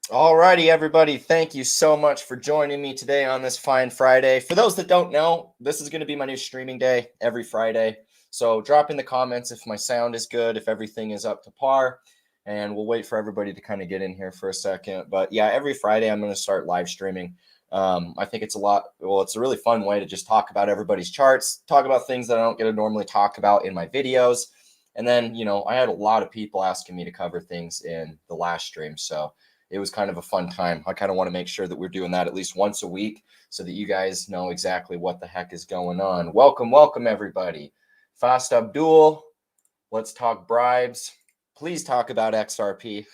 Alrighty, everybody. Thank you so much for joining me today on this fine Friday. For those that don't know, this is going to be my new streaming day every Friday. So drop in the comments if my sound is good, if everything is up to par, and we'll wait for everybody to kind of get in here for a second. But yeah, every Friday I'm going to start live streaming. I think it's it's a really fun way to just talk about everybody's charts, talk about things that I don't get to normally talk about in my videos. And then, I had a lot of people asking me to cover things in the last stream. So it was kind of a fun time. I kind of want to make sure that we're doing that at least once a week so that you guys know exactly what the heck is going on. Welcome, everybody. Fast Abdul, let's talk bribes. Please talk about XRP.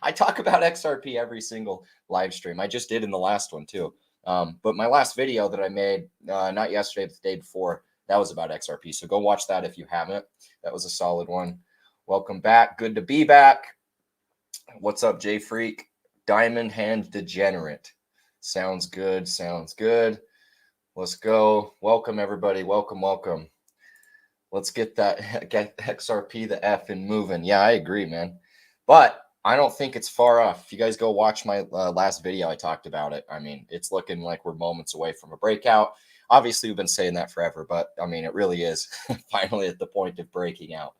I talk about XRP every single live stream. I just did in the last one too. But my last video that I made, not yesterday, but the day before, that was about XRP. So go watch that if you haven't. That was a solid one. Welcome back. Good to be back. What's up, J Freak? Diamond Hand Degenerate. Sounds good. Sounds good. Let's go. Welcome, everybody. Welcome. Let's get XRP the F and moving. Yeah, I agree, man. But I don't think it's far off. If you guys go watch my last video, I talked about it. I mean, it's looking like we're moments away from a breakout. Obviously, we've been saying that forever, but I mean, it really is finally at the point of breaking out.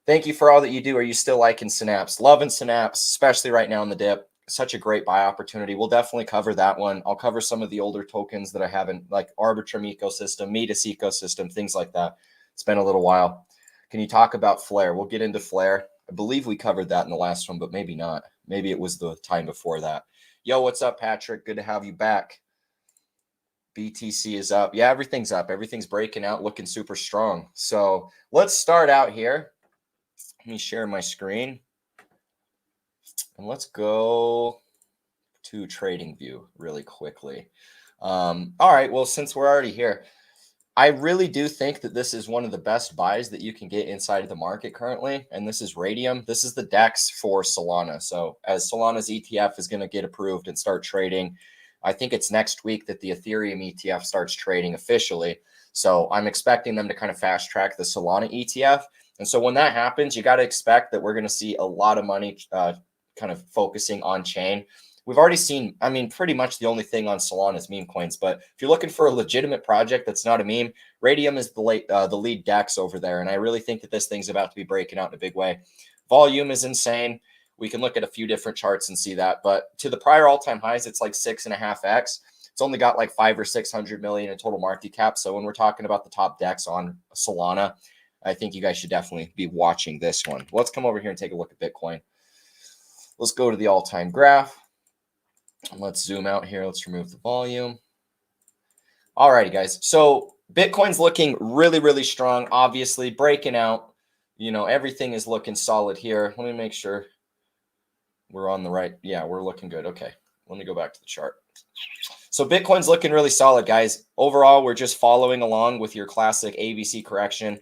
Thank you for all that you do. Are you still liking Synapse? Loving Synapse, especially right now in the dip. Such a great buy opportunity. We'll definitely cover that one. I'll cover some of the older tokens that I haven't, like Arbitrum ecosystem, Metis ecosystem, things like that. It's been a little while. Can you talk about Flare? We'll get into Flare. I believe we covered that in the last one, but maybe not. Maybe it was the time before that. Yo, what's up, Patrick? Good to have you back. BTC is up. Yeah, everything's up. Everything's breaking out, looking super strong. So let's start out here. Let me share my screen. And let's go to Trading View really quickly. All right, well, since we're already here, I really do think that this is one of the best buys that you can get inside of the market currently. And this is Radium. This is the DEX for Solana. So as Solana's ETF is going to get approved and start trading, I think it's next week that the Ethereum ETF starts trading officially. So I'm expecting them to kind of fast track the Solana ETF. And so when that happens, you got to expect that we're going to see a lot of money kind of focusing on chain. We've already seen, I mean, pretty much the only thing on Solana is meme coins. But if you're looking for a legitimate project that's not a meme, Radium is the lead DEX over there. And I really think that this thing's about to be breaking out in a big way. Volume is insane. We can look at a few different charts and see that. But to the prior all-time highs, it's like 6.5x. It's only got like 500 or 600 million in total market cap. So when we're talking about the top DEX on Solana, I think you guys should definitely be watching this one. Let's come over here and take a look at Bitcoin. Let's go to the all-time graph. Let's zoom out here. Let's remove the volume. All righty, guys. So Bitcoin's looking really, really strong, obviously breaking out. Everything is looking solid here. Let me make sure we're on the right. Yeah, we're looking good. Okay, let me go back to the chart. So Bitcoin's looking really solid, guys. Overall, we're just following along with your classic ABC correction.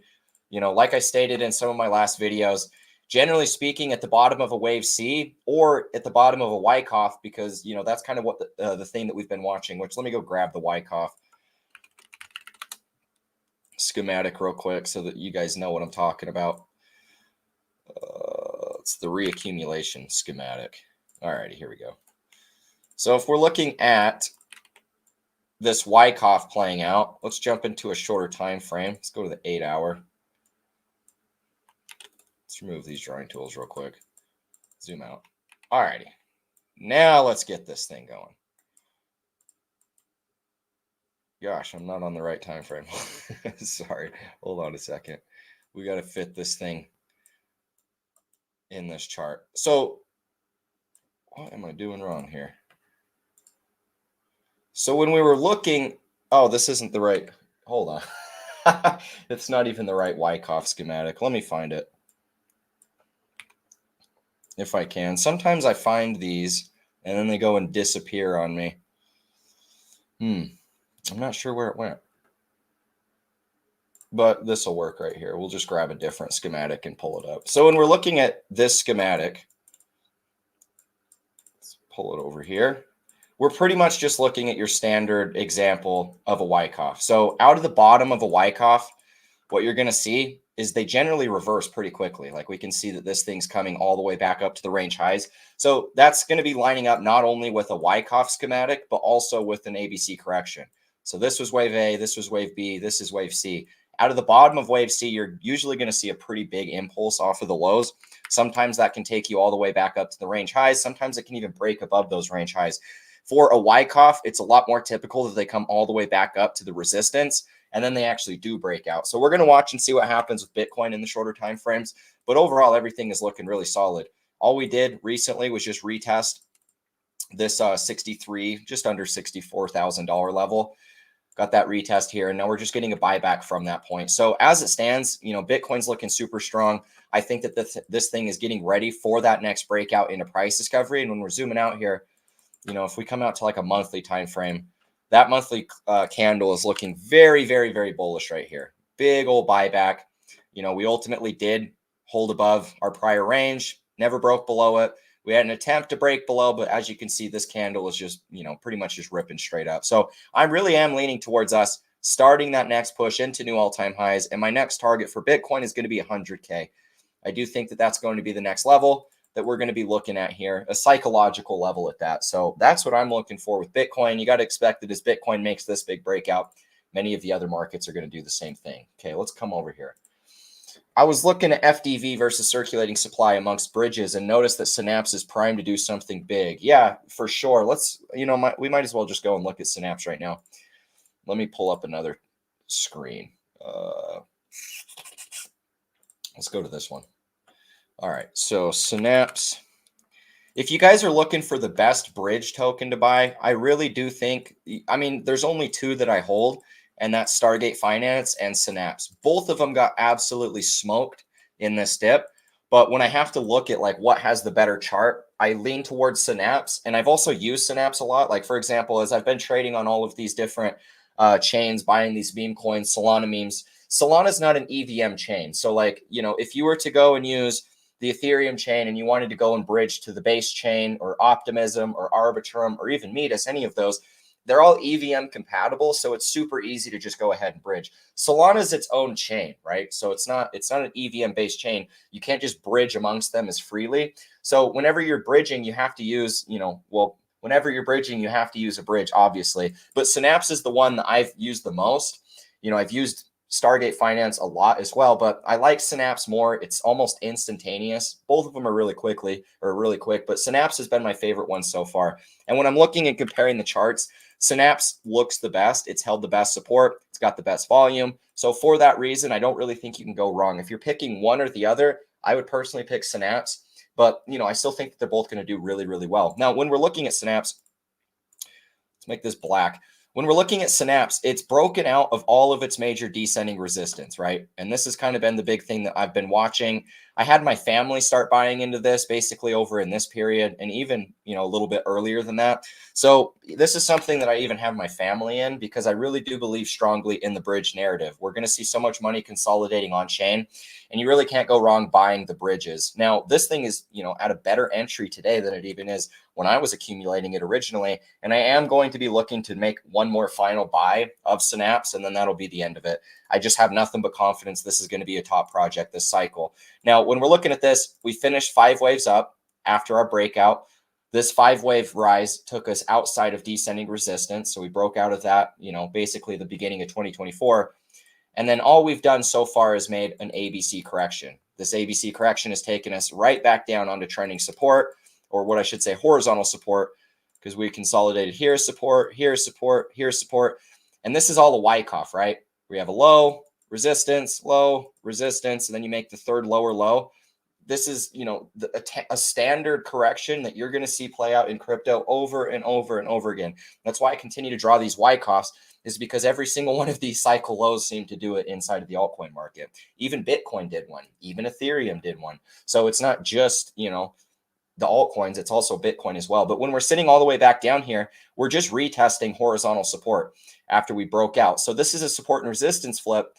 Like I stated in some of my last videos, generally speaking, at the bottom of a wave C or at the bottom of a Wyckoff, because, that's kind of what the thing that we've been watching, which let me go grab the Wyckoff schematic real quick so that you guys know what I'm talking about. It's the reaccumulation schematic. All righty, here we go. So if we're looking at this Wyckoff playing out, let's jump into a shorter time frame. Let's go to the 8-hour. Let's remove these drawing tools real quick. Zoom out. All righty. Now let's get this thing going. Gosh, I'm not on the right time frame. Sorry. Hold on a second. We got to fit this thing in this chart. So what am I doing wrong here? So when we were looking, oh, this isn't the right. Hold on. It's not even the right Wyckoff schematic. Let me find it. If I can. Sometimes I find these and then they go and disappear on me. I'm not sure where it went. But this will work right here. We'll just grab a different schematic and pull it up. So when we're looking at this schematic, let's pull it over here. We're pretty much just looking at your standard example of a Wyckoff. So out of the bottom of a Wyckoff, what you're going to see is they generally reverse pretty quickly. Like we can see that this thing's coming all the way back up to the range highs. So that's going to be lining up not only with a Wyckoff schematic, but also with an ABC correction. So this was wave A, this was wave B, this is wave C. Out of the bottom of wave C, you're usually going to see a pretty big impulse off of the lows. Sometimes that can take you all the way back up to the range highs. Sometimes it can even break above those range highs. For a Wyckoff, it's a lot more typical that they come all the way back up to the resistance, and then they actually do break out. So we're going to watch and see what happens with Bitcoin in the shorter time frames. But overall, everything is looking really solid. All we did recently was just retest this 63, just under $64,000 level. Got that retest here, and now we're just getting a buyback from that point. So as it stands, Bitcoin's looking super strong. I think that this thing is getting ready for that next breakout into price discovery. And when we're zooming out here, if we come out to like a monthly time frame, that monthly candle is looking very, very, very bullish right here. Big old buyback. We ultimately did hold above our prior range, never broke below it. We had an attempt to break below, but as you can see, this candle is just, pretty much just ripping straight up. So I really am leaning towards us starting that next push into new all-time highs. And my next target for Bitcoin is going to be 100K. I do think that that's going to be the next level that we're going to be looking at here, a psychological level at that. So that's what I'm looking for with Bitcoin. You got to expect that as Bitcoin makes this big breakout, many of the other markets are going to do the same thing. Okay, let's come over here. I was looking at FDV versus circulating supply amongst bridges and noticed that Synapse is primed to do something big. Yeah, for sure. Let's, we might as well just go and look at Synapse right now. Let me pull up another screen. Let's go to this one. All right, so Synapse. If you guys are looking for the best bridge token to buy, I really do think, there's only two that I hold, and that's Stargate Finance and Synapse. Both of them got absolutely smoked in this dip. But when I have to look at like what has the better chart, I lean towards Synapse. And I've also used Synapse a lot. Like, for example, as I've been trading on all of these different chains, buying these meme coins, Solana memes, Solana's not an EVM chain. So like, if you were to go and use the Ethereum chain and you wanted to go and bridge to the base chain or Optimism or Arbitrum or even Midas, any of those, they're all EVM compatible. So it's super easy to just go ahead and bridge. Solana is its own chain, right? So it's not an EVM based chain. You can't just bridge amongst them as freely. So whenever you're bridging, you have to use, whenever you're bridging, you have to use a bridge, obviously. But Synapse is the one that I've used the most. I've used Stargate Finance a lot as well, but I like Synapse more. It's almost instantaneous. Both of them are really quick, but Synapse has been my favorite one so far. And when I'm looking and comparing the charts, Synapse looks the best. It's held the best support. It's got the best volume. So for that reason, I don't really think you can go wrong. If you're picking one or the other, I would personally pick Synapse, but I still think that they're both going to do really, really well. Now, when we're looking at Synapse, let's make this black. When we're looking at Synapse, it's broken out of all of its major descending resistance, right? And this has kind of been the big thing that I've been watching. I had my family start buying into this basically over in this period and even, a little bit earlier than that. So this is something that I even have my family in because I really do believe strongly in the bridge narrative. We're going to see so much money consolidating on chain, and you really can't go wrong buying the bridges. Now, this thing is, at a better entry today than it even is when I was accumulating it originally. And I am going to be looking to make one more final buy of Synapse, and then that'll be the end of it. I just have nothing but confidence this is going to be a top project this cycle. Now, when we're looking at this, we finished 5 waves up after our breakout. This 5-wave rise took us outside of descending resistance. So we broke out of that, basically the beginning of 2024. And then all we've done so far is made an ABC correction. This ABC correction has taken us right back down onto trending support, or what I should say, horizontal support, because we consolidated here support, here support, here support. And this is all a Wyckoff, right? We have a low, resistance, and then you make the third lower low. This is, a standard correction that you're going to see play out in crypto over and over and over again. That's why I continue to draw these Wyckoffs, is because every single one of these cycle lows seem to do it inside of the altcoin market. Even Bitcoin did one. Even Ethereum did one. So it's not just, the altcoins, it's also Bitcoin as well. But when we're sitting all the way back down here, we're just retesting horizontal support after we broke out. So this is a support and resistance flip,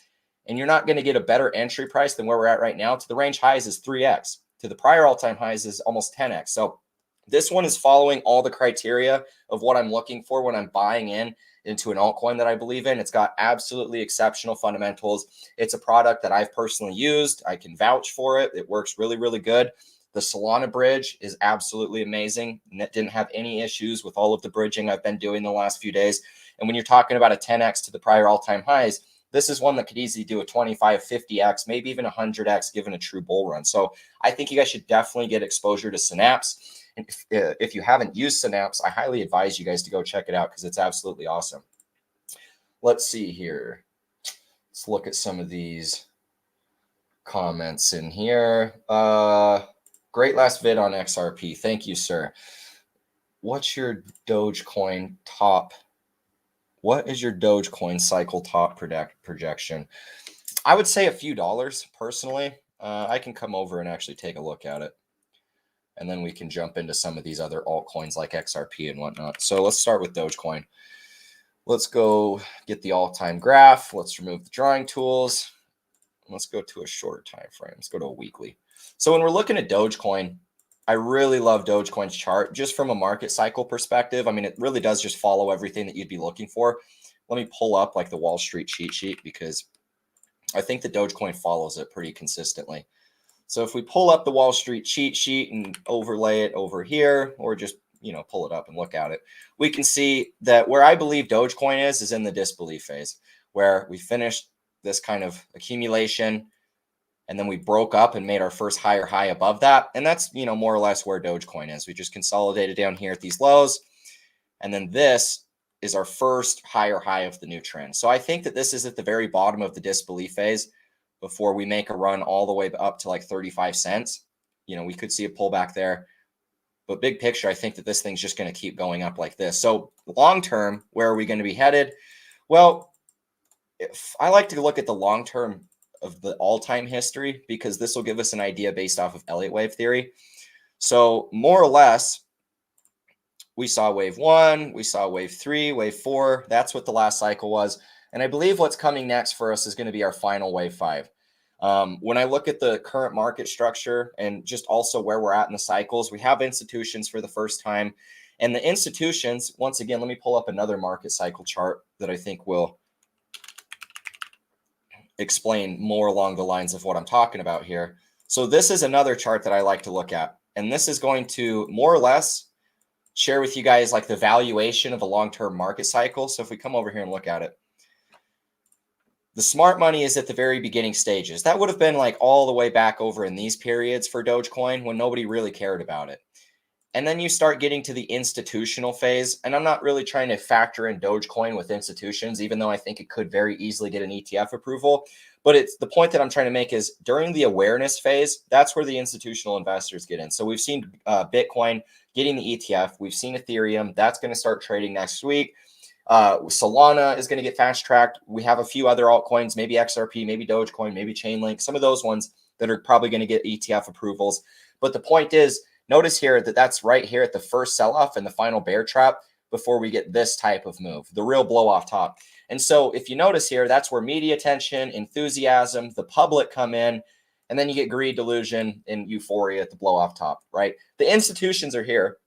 and you're not going to get a better entry price than where we're at right now. To the range highs is 3x. To the prior all-time highs is almost 10x. So this one is following all the criteria of what I'm looking for when I'm buying in into an altcoin that I believe in. It's got absolutely exceptional fundamentals. It's a product that I've personally used. I can vouch for it. It works really, really good. The Solana bridge is absolutely amazing. And it didn't have any issues with all of the bridging I've been doing the last few days. And when you're talking about a 10x to the prior all-time highs, this is one that could easily do a 25, 50x, maybe even 100x given a true bull run. So I think you guys should definitely get exposure to Synapse. And if you haven't used Synapse, I highly advise you guys to go check it out because it's absolutely awesome. Let's see here. Let's look at some of these comments in here. Great last vid on XRP. Thank you, sir. What's your Dogecoin top? What is your Dogecoin cycle top projection? I would say a few dollars personally. I can come over and actually take a look at it. And then we can jump into some of these other altcoins like XRP and whatnot. So let's start with Dogecoin. Let's go get the all-time graph. Let's remove the drawing tools. Let's go to a shorter time frame. Let's go to a weekly. So when we're looking at Dogecoin, I really love Dogecoin's chart just from a market cycle perspective. I mean, it really does just follow everything that you'd be looking for. Let me pull up like the Wall Street cheat sheet because I think the Dogecoin follows it pretty consistently. So if we pull up the Wall Street cheat sheet and overlay it over here, or just, pull it up and look at it, we can see that where I believe Dogecoin is in the disbelief phase, where we finished this kind of accumulation and then we broke up and made our first higher high above that. And that's, more or less where Dogecoin is. We just consolidated down here at these lows. And then this is our first higher high of the new trend. So I think that this is at the very bottom of the disbelief phase before we make a run all the way up to like 35 cents. We could see a pullback there. But big picture, I think that this thing's just going to keep going up like this. So long term, where are we going to be headed? Well, if I like to look at the long term of the all-time history because this will give us an idea based off of Elliott wave theory. So more or less, we saw wave 1, we saw wave 3, wave 4. That's what the last cycle was. And I believe what's coming next for us is going to be our final wave 5. When I look at the current market structure and just also where we're at in the cycles, we have institutions for the first time. And the institutions, once again, let me pull up another market cycle chart that I think will explain more along the lines of what I'm talking about here. So this is another chart that I like to look at. And this is going to more or less share with you guys like the valuation of a long-term market cycle. So if we come over here and look at it, the smart money is at the very beginning stages. That would have been like all the way back over in these periods for Dogecoin when nobody really cared about it. And then you start getting to the institutional phase. And I'm not really trying to factor in Dogecoin with institutions, even though I think it could very easily get an ETF approval. But it's the point that I'm trying to make is during the awareness phase, that's where the institutional investors get in. So we've seen Bitcoin getting the ETF. We've seen Ethereum. That's going to start trading next week. Solana is going to get fast tracked. We have a few other altcoins, maybe XRP, maybe Dogecoin, maybe Chainlink, some of those ones that are probably going to get ETF approvals. But the point is, notice here that that's right here at the first sell-off and the final bear trap before we get this type of move, the real blow off top. And so if you notice here, that's where media attention, enthusiasm, the public come in, and then you get greed, delusion, and euphoria at the blow off top, right? The institutions are here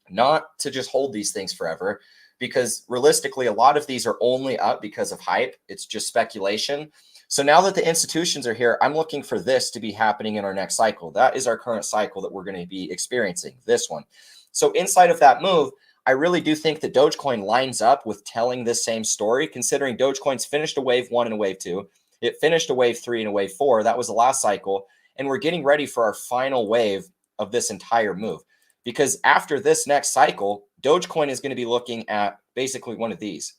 not to just hold these things forever, because realistically, a lot of these are only up because of hype. It's just speculation. So now that the institutions are here, I'm looking for this to be happening in our next cycle. That is our current cycle that we're going to be experiencing, this one. So inside of that move, I really do think that Dogecoin lines up with telling this same story, considering Dogecoin's finished a wave 1 and a wave 2. It finished a wave 3 and a wave 4. That was the last cycle. And we're getting ready for our final wave of this entire move. Because after this next cycle, Dogecoin is going to be looking at basically one of these,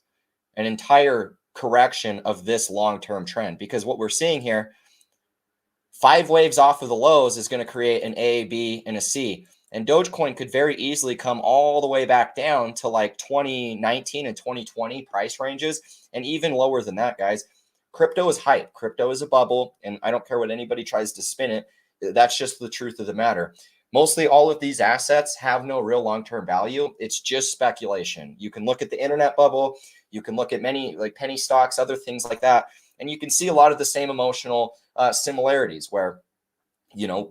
an entire correction of this long-term trend. Because what we're seeing here, 5 waves off of the lows is going to create an A, B, and a C. And Dogecoin could very easily come all the way back down to like 2019 and 2020 price ranges, and even lower than that, guys. Crypto is hype. Crypto is a bubble, and I don't care what anybody tries to spin it. That's just the truth of the matter. Mostly all of these assets have no real long-term value. It's just speculation. You can look at the internet bubble. You can look at many like penny stocks, other things like that. And you can see a lot of the same emotional similarities where,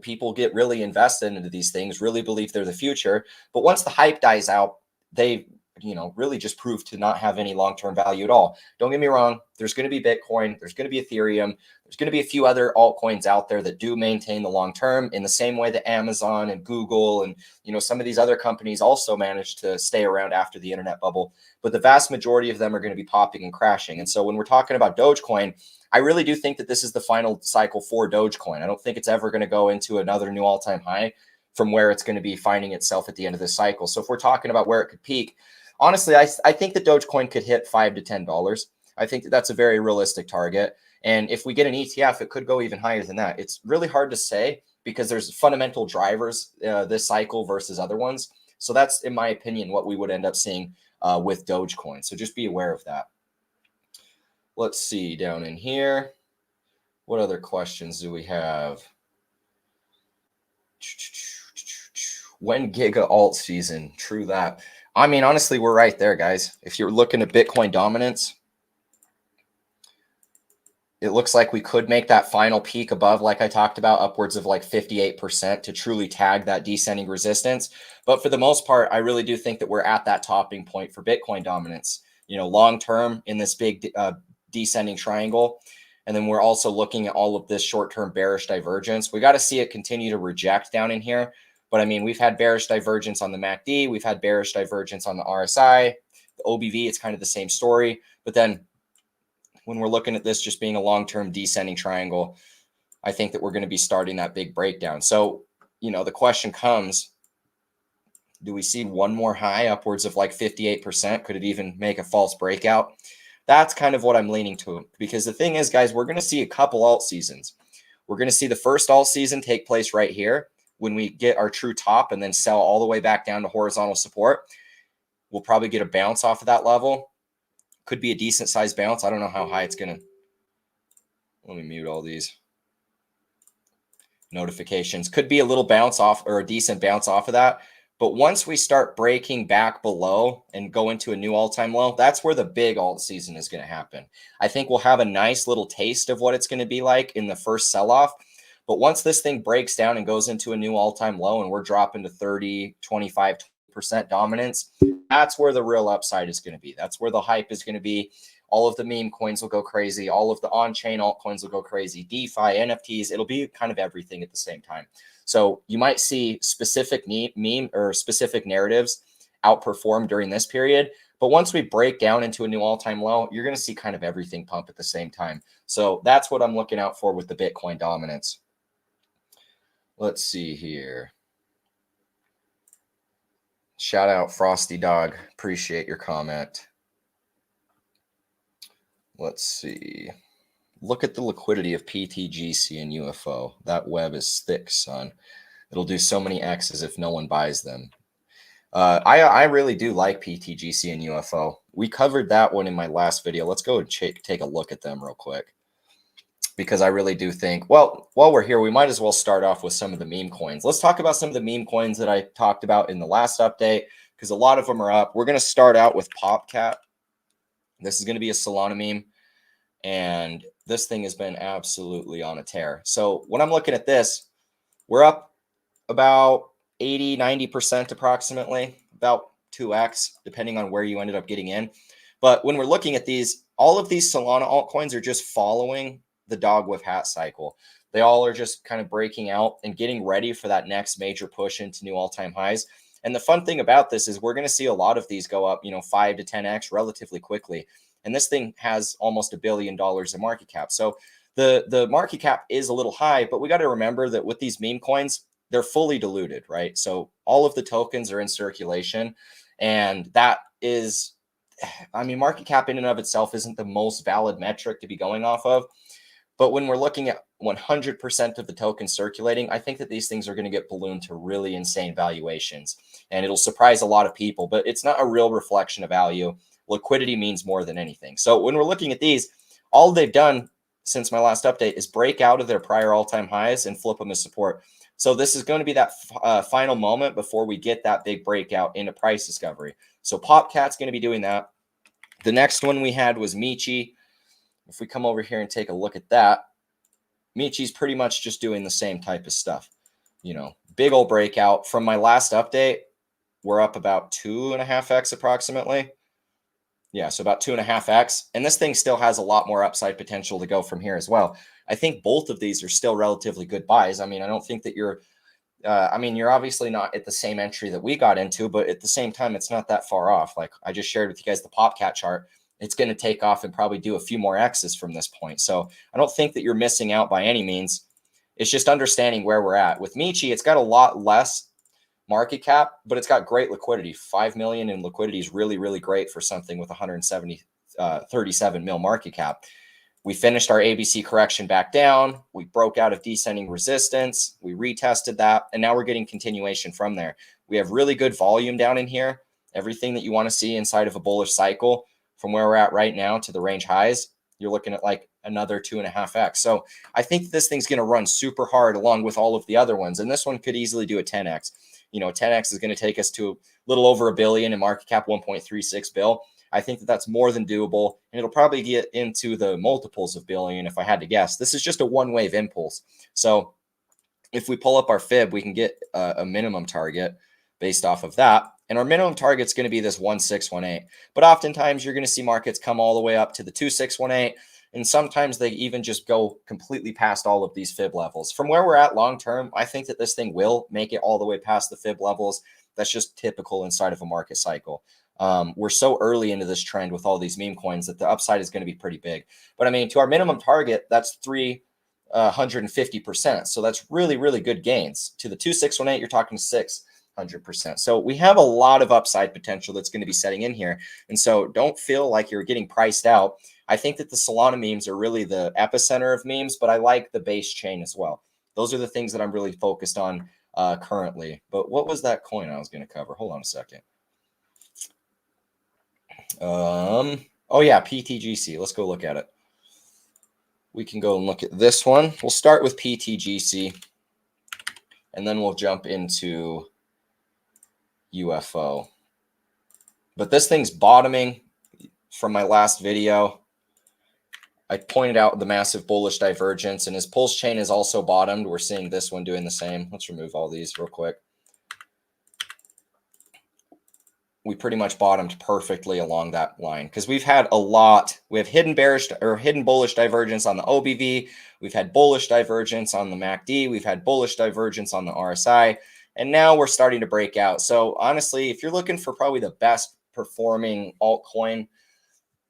people get really invested into these things, really believe they're the future. But once the hype dies out, they really just proved to not have any long-term value at all. Don't get me wrong. There's going to be Bitcoin. There's going to be Ethereum. There's going to be a few other altcoins out there that do maintain the long term in the same way that Amazon and Google and, some of these other companies also managed to stay around after the internet bubble. But the vast majority of them are going to be popping and crashing. And so when we're talking about Dogecoin, I really do think that this is the final cycle for Dogecoin. I don't think it's ever going to go into another new all-time high from where it's going to be finding itself at the end of this cycle. So if we're talking about where it could peak, honestly, I think that Dogecoin could hit $5 to $10. I think that that's a very realistic target. And if we get an ETF, it could go even higher than that. It's really hard to say because there's fundamental drivers this cycle versus other ones. So that's, in my opinion, what we would end up seeing with Dogecoin. So just be aware of that. Let's see down in here. What other questions do we have? When Giga alt season? True that. I mean, honestly, we're right there, guys. If you're looking at Bitcoin dominance, it looks like we could make that final peak above, like I talked about, upwards of like 58% to truly tag that descending resistance. But for the most part, I really do think that we're at that topping point for Bitcoin dominance, long term in this big descending triangle. And then we're also looking at all of this short-term bearish divergence. We got to see it continue to reject down in here. But I mean, we've had bearish divergence on the MACD. We've had bearish divergence on the RSI. The OBV, it's kind of the same story. But then when we're looking at this just being a long-term descending triangle, I think that we're going to be starting that big breakdown. So, the question comes, do we see one more high upwards of like 58%? Could it even make a false breakout? That's kind of what I'm leaning to, because the thing is, guys, we're going to see a couple alt seasons. We're going to see the first alt season take place right here when we get our true top and then sell all the way back down to horizontal support. We'll probably get a bounce off of that level. Could be a decent sized bounce. I don't know how high it's going to. Let me mute all these notifications. Could be a little bounce off or a decent bounce off of that. But once we start breaking back below and go into a new all-time low, that's where the big alt season is going to happen. I think we'll have a nice little taste of what it's going to be like in the first sell-off. But once this thing breaks down and goes into a new all-time low and we're dropping to 30, 25% dominance, that's where the real upside is going to be. That's where the hype is going to be. All of the meme coins will go crazy. All of the on-chain altcoins will go crazy. DeFi, NFTs, it'll be kind of everything at the same time. So you might see specific meme or specific narratives outperform during this period. But once we break down into a new all-time low, you're going to see kind of everything pump at the same time. So that's what I'm looking out for with the Bitcoin dominance. Let's see here. Shout out Frosty Dog. Appreciate your comment. Let's see. Look at the liquidity of PTGC and UFO. That web is thick, son. It'll do so many X's if no one buys them. I really do like PTGC and UFO. We covered that one in my last video. Let's go and take a look at them real quick, because I really do think, well, while we're here, we might as well start off with some of the meme coins. Let's talk about some of the meme coins that I talked about in the last update, because a lot of them are up. We're going to start out with PopCat. This is going to be a Solana meme, and this thing has been absolutely on a tear. So when I'm looking at this, we're up about 80, 90% approximately, about 2x, depending on where you ended up getting in. But when we're looking at these, all of these Solana altcoins are just following the dog with hat cycle. They all are just kind of breaking out and getting ready for that next major push into new all-time highs. And the fun thing about this is we're going to see a lot of these go up, 5 to 10x relatively quickly. And this thing has almost $1 billion in market cap. So the market cap is a little high, but we got to remember that with these meme coins, they're fully diluted, right? So all of the tokens are in circulation, and that is, market cap in and of itself isn't the most valid metric to be going off of. But when we're looking at 100% of the tokens circulating, I think that these things are going to get ballooned to really insane valuations, and it'll surprise a lot of people, but it's not a real reflection of value. Liquidity means more than anything. So when we're looking at these, all they've done since my last update is break out of their prior all-time highs and flip them as support. So this is going to be that final moment before we get that big breakout into price discovery. So PopCat's going to be doing that. The next one we had was Michi. If we come over here and take a look at that, Michi's pretty much just doing the same type of stuff. Big old breakout. From my last update, we're up about 2.5x approximately. Yeah, so about 2.5x. And this thing still has a lot more upside potential to go from here as well. I think both of these are still relatively good buys. I mean, I don't think that you're you're obviously not at the same entry that we got into, but at the same time, it's not that far off. Like I just shared with you guys the PopCat chart. It's going to take off and probably do a few more X's from this point. So I don't think that you're missing out by any means. It's just understanding where we're at. With Michi, it's got a lot less market cap, but it's got great liquidity. 5 million in liquidity is really, really great for something with 37 mil market cap. We finished our ABC correction back down. We broke out of descending resistance. We retested that, and now we're getting continuation from there. We have really good volume down in here. Everything that you want to see inside of a bullish cycle from where we're at right now to the range highs, you're looking at like another 2.5x. So I think this thing's going to run super hard along with all of the other ones, and this one could easily do a 10x. 10x is going to take us to a little over $1 billion in market cap, 1.36 bill. I think that that's more than doable, and it'll probably get into the multiples of billion if I had to guess. This is just a one-wave impulse. So if we pull up our fib, we can get a minimum target based off of that. And our minimum target is going to be this 1618. But oftentimes you're going to see markets come all the way up to the 2618. And sometimes they even just go completely past all of these fib levels. From where we're at long term, I think that this thing will make it all the way past the fib levels. That's just typical inside of a market cycle. We're so early into this trend with all these meme coins that the upside is going to be pretty big. But I mean, to our minimum target, that's 350%. So that's really, really good gains. To the 2618, you're talking 600%. So we have a lot of upside potential that's going to be setting in here. And so don't feel like you're getting priced out. I think that the Solana memes are really the epicenter of memes, but I like the base chain as well. Those are the things that I'm really focused on currently. But what was that coin I was going to cover? Hold on a second. Oh yeah, PTGC. Let's go look at it. We can go and look at this one. We'll start with PTGC, and then we'll jump into UFO. But this thing's bottoming from my last video. I pointed out the massive bullish divergence, and his PulseChain is also bottomed. We're seeing this one doing the same. Let's remove all these real quick. We pretty much bottomed perfectly along that line because we've had a lot. We have hidden bearish or hidden bullish divergence on the OBV. We've had bullish divergence on the MACD. We've had bullish divergence on the RSI. And now we're starting to break out. So honestly, if you're looking for probably the best performing altcoin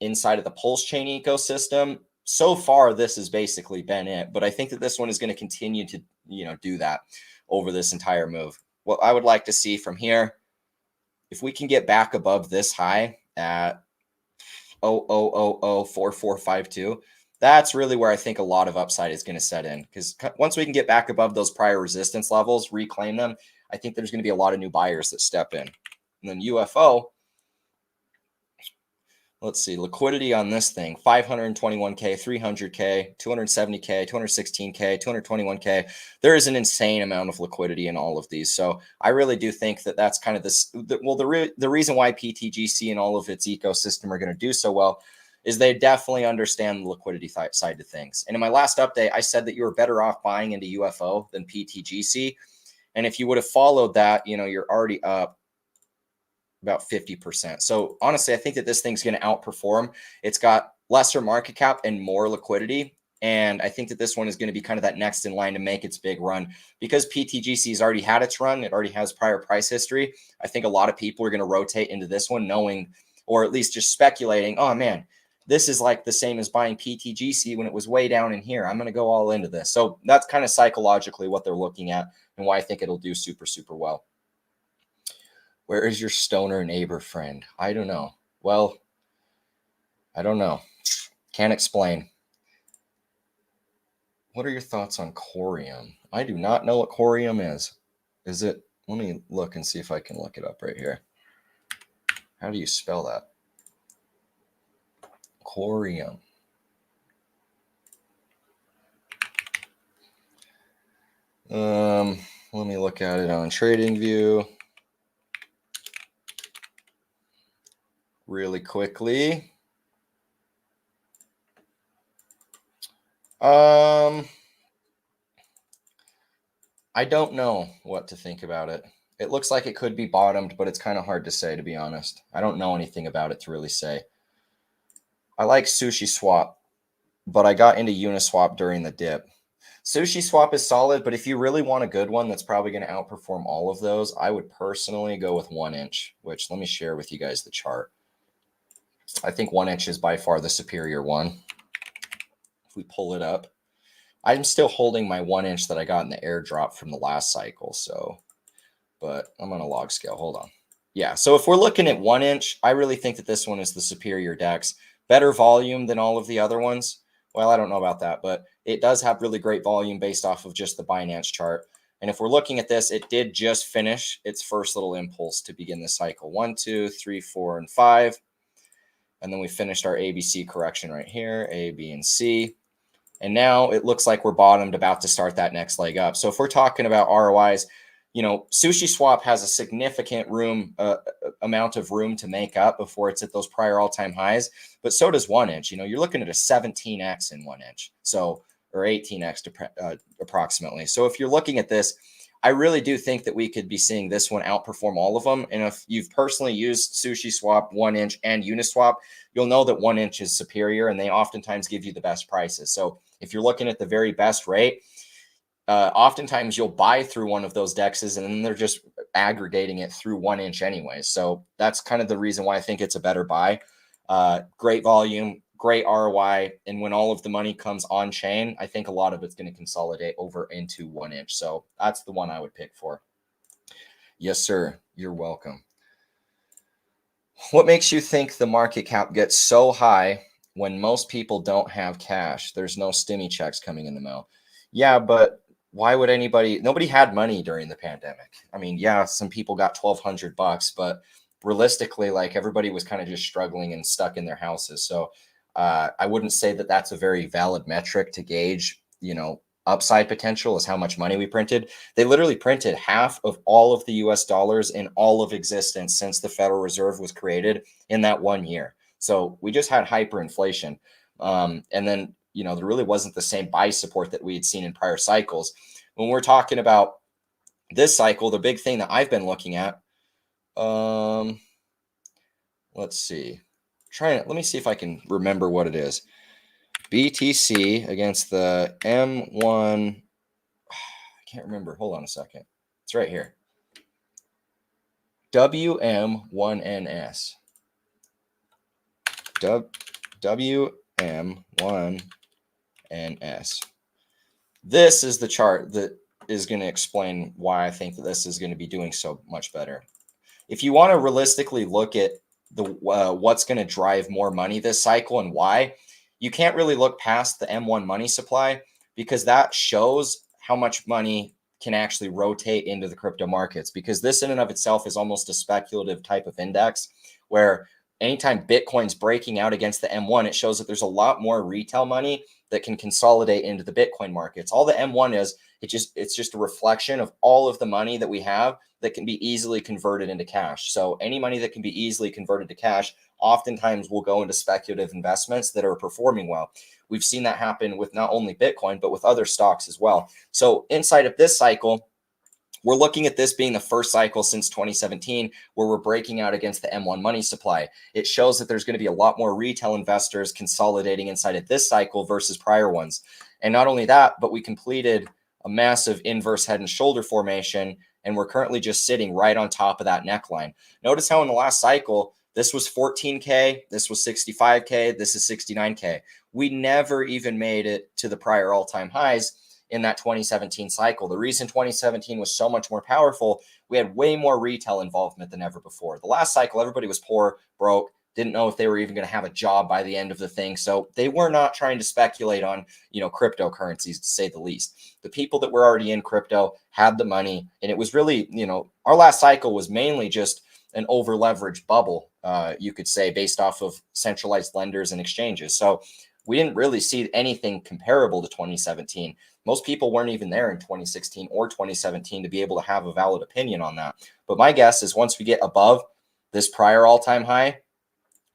inside of the PulseChain ecosystem, so far this has basically been it. But I think that this one is going to continue to, do that over this entire move. What I would like to see from here, if we can get back above this high at 0.0004452, that's really where I think a lot of upside is going to set in. Because once we can get back above those prior resistance levels, reclaim them, I think there's going to be a lot of new buyers that step in. And then UFO, let's see, liquidity on this thing, 521K, 300K, 270K, 216K, 221K. There is an insane amount of liquidity in all of these. So I really do think that that's kind of the reason why PTGC and all of its ecosystem are going to do so well is they definitely understand the liquidity side of things. And in my last update, I said that you were better off buying into UFO than PTGC. And if you would have followed that, you're already up about 50%. So honestly, I think that this thing's going to outperform. It's got lesser market cap and more liquidity. And I think that this one is going to be kind of that next in line to make its big run because PTGC has already had its run. It already has prior price history. I think a lot of people are going to rotate into this one knowing, or at least just speculating, oh man, this is like the same as buying PTGC when it was way down in here. I'm going to go all into this. So that's kind of psychologically what they're looking at and why I think it'll do super, super well. Where is your stoner neighbor friend? I don't know. Well, I don't know. Can't explain. What are your thoughts on Corium? I do not know what Corium is. Is it? Let me look and see if I can look it up right here. How do you spell that? Corium. Let me look at it on TradingView really quickly. I don't know what to think about it. It looks like it could be bottomed, but it's kind of hard to say, to be honest. I don't know anything about it to really say. I like SushiSwap, but I got into Uniswap during the dip. SushiSwap is solid, but if you really want a good one that's probably going to outperform all of those, I would personally go with 1 inch, which let me share with you guys the chart. I think 1 inch is by far the superior one. If we pull it up, I'm still holding my 1 inch that I got in the airdrop from the last cycle. So, but I'm on a log scale. Hold on. Yeah. So if we're looking at 1 inch, I really think that this one is the superior DEX. Better volume than all of the other ones. Well, I don't know about that, but it does have really great volume based off of just the Binance chart. And if we're looking at this, it did just finish its first little impulse to begin the cycle. 1, 2, 3, 4, and 5. And then we finished our ABC correction right here, A, B, and C. And now it looks like we're bottomed, about to start that next leg up. So if we're talking about ROIs, you know, SushiSwap has a significant amount of room to make up before it's at those prior all-time highs, but so does 1 inch. You know, you're looking at a 17x in 1 inch, so, or 18x approximately. So if you're looking at this, I really do think that we could be seeing this one outperform all of them. And if you've personally used SushiSwap, 1 inch, and Uniswap, you'll know that 1 inch is superior, and they oftentimes give you the best prices. So if you're looking at the very best rate, oftentimes you'll buy through one of those dexes, and then they're just aggregating it through 1 inch anyway. So that's kind of the reason why I think it's a better buy. Great volume, great ROI. And when all of the money comes on chain, I think a lot of it's going to consolidate over into 1 inch. So that's the one I would pick for. Yes, sir. You're welcome. What makes you think the market cap gets so high when most people don't have cash? There's no stimmy checks coming in the mail. Yeah, but why would nobody had money during the pandemic. I mean, yeah, some people got $1,200, but realistically, like, everybody was kind of just struggling and stuck in their houses. So I wouldn't say that that's a very valid metric to gauge, you know, upside potential is how much money we printed. They literally printed half of all of the US dollars in all of existence since the Federal Reserve was created in that 1 year. So we just had hyperinflation. And then, you know, there really wasn't the same buy support that we had seen in prior cycles. When we're talking about this cycle, the big thing that I've been looking at, let's see, let me see if I can remember what it is. BTC against the M1. I can't remember. Hold on a second. It's right here. WM1NS. WM1NS. This is the chart that is going to explain why I think that this is going to be doing so much better. If you want to realistically look at the what's going to drive more money this cycle and why, you can't really look past the M1 money supply, because that shows how much money can actually rotate into the crypto markets, because this in and of itself is almost a speculative type of index where anytime Bitcoin's breaking out against the M1, it shows that there's a lot more retail money that can consolidate into the Bitcoin markets. All the M1 is, it's just a reflection of all of the money that we have that can be easily converted into cash. So any money that can be easily converted to cash oftentimes will go into speculative investments that are performing well. We've seen that happen with not only Bitcoin, but with other stocks as well. So inside of this cycle, we're looking at this being the first cycle since 2017 where we're breaking out against the M1 money supply. It shows that there's going to be a lot more retail investors consolidating inside of this cycle versus prior ones. And not only that, but we completed a massive inverse head and shoulder formation, and we're currently just sitting right on top of that neckline. Notice how in the last cycle, this was 14K, this was 65K, this is 69K. We never even made it to the prior all-time highs in that 2017 cycle. The reason 2017 was so much more powerful, we had way more retail involvement than ever before. The last cycle, everybody was poor, broke, didn't know if they were even going to have a job by the end of the thing. So they were not trying to speculate on, you know, cryptocurrencies, to say the least. The people that were already in crypto had the money, and it was really, you know, our last cycle was mainly just an over leveraged bubble, you could say, based off of centralized lenders and exchanges. So we didn't really see anything comparable to 2017. Most people weren't even there in 2016 or 2017 to be able to have a valid opinion on that. But my guess is once we get above this prior all-time high,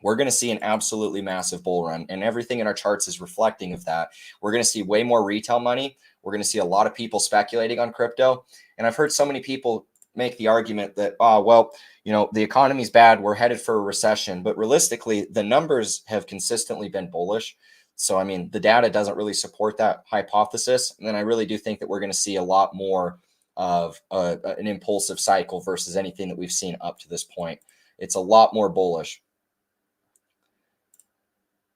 we're going to see an absolutely massive bull run, and everything in our charts is reflecting of that. We're going to see way more retail money. We're going to see a lot of people speculating on crypto. And I've heard so many people make the argument that, oh, well, you know, the economy's bad, we're headed for a recession. But realistically, the numbers have consistently been bullish. So, I mean, the data doesn't really support that hypothesis. And then I really do think that we're going to see a lot more of an impulsive cycle versus anything that we've seen up to this point. It's a lot more bullish.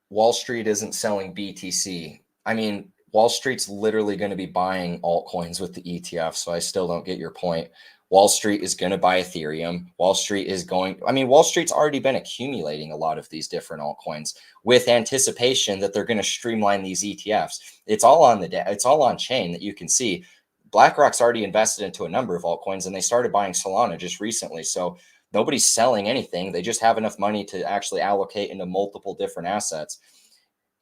Wall Street isn't selling BTC. I mean, Wall Street's literally going to be buying altcoins with the ETF. So I still don't get your point. Wall Street is going to buy Ethereum. Wall Street is going, I mean, Wall Street's already been accumulating a lot of these different altcoins with anticipation that they're going to streamline these ETFs. It's all on it's all on chain that you can see. BlackRock's already invested into a number of altcoins, and they started buying Solana just recently. So nobody's selling anything. They just have enough money to actually allocate into multiple different assets.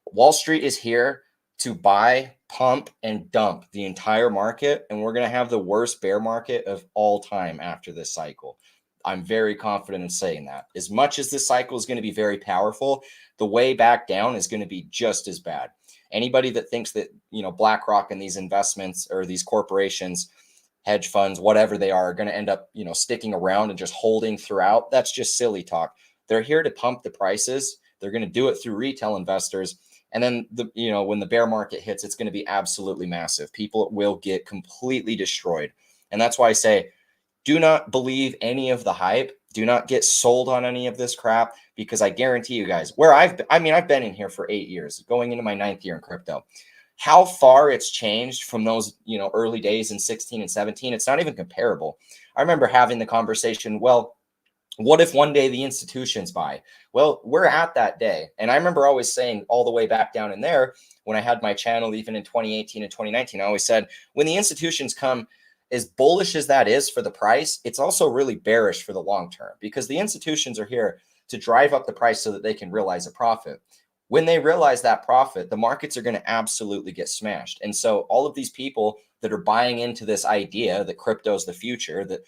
Wall Street is here to buy, pump, and dump the entire market, and we're going to have the worst bear market of all time after this cycle. I'm very confident in saying that. As much as this cycle is going to be very powerful, the way back down is going to be just as bad. Anybody that thinks that, you know, BlackRock and these investments or these corporations, hedge funds, whatever they are going to end up, you know, sticking around and just holding throughout, that's just silly talk. They're here to pump the prices. They're going to do it through retail investors. And then, when the bear market hits, it's going to be absolutely massive. People will get completely destroyed. And that's why I say, do not believe any of the hype. Do not get sold on any of this crap, because I guarantee you guys, I've been in here for 8 years, going into my 9th year in crypto. How far it's changed from those, early days in 16 and 17, it's not even comparable. I remember having the conversation, well, what if one day the institutions buy? Well, we're at that day. And I remember always saying all the way back down in there, when I had my channel, even in 2018 and 2019, I always said, when the institutions come, as bullish as that is for the price, it's also really bearish for the long term, because the institutions are here to drive up the price so that they can realize a profit. When they realize that profit, the markets are going to absolutely get smashed. And so all of these people that are buying into this idea that crypto is the future, that,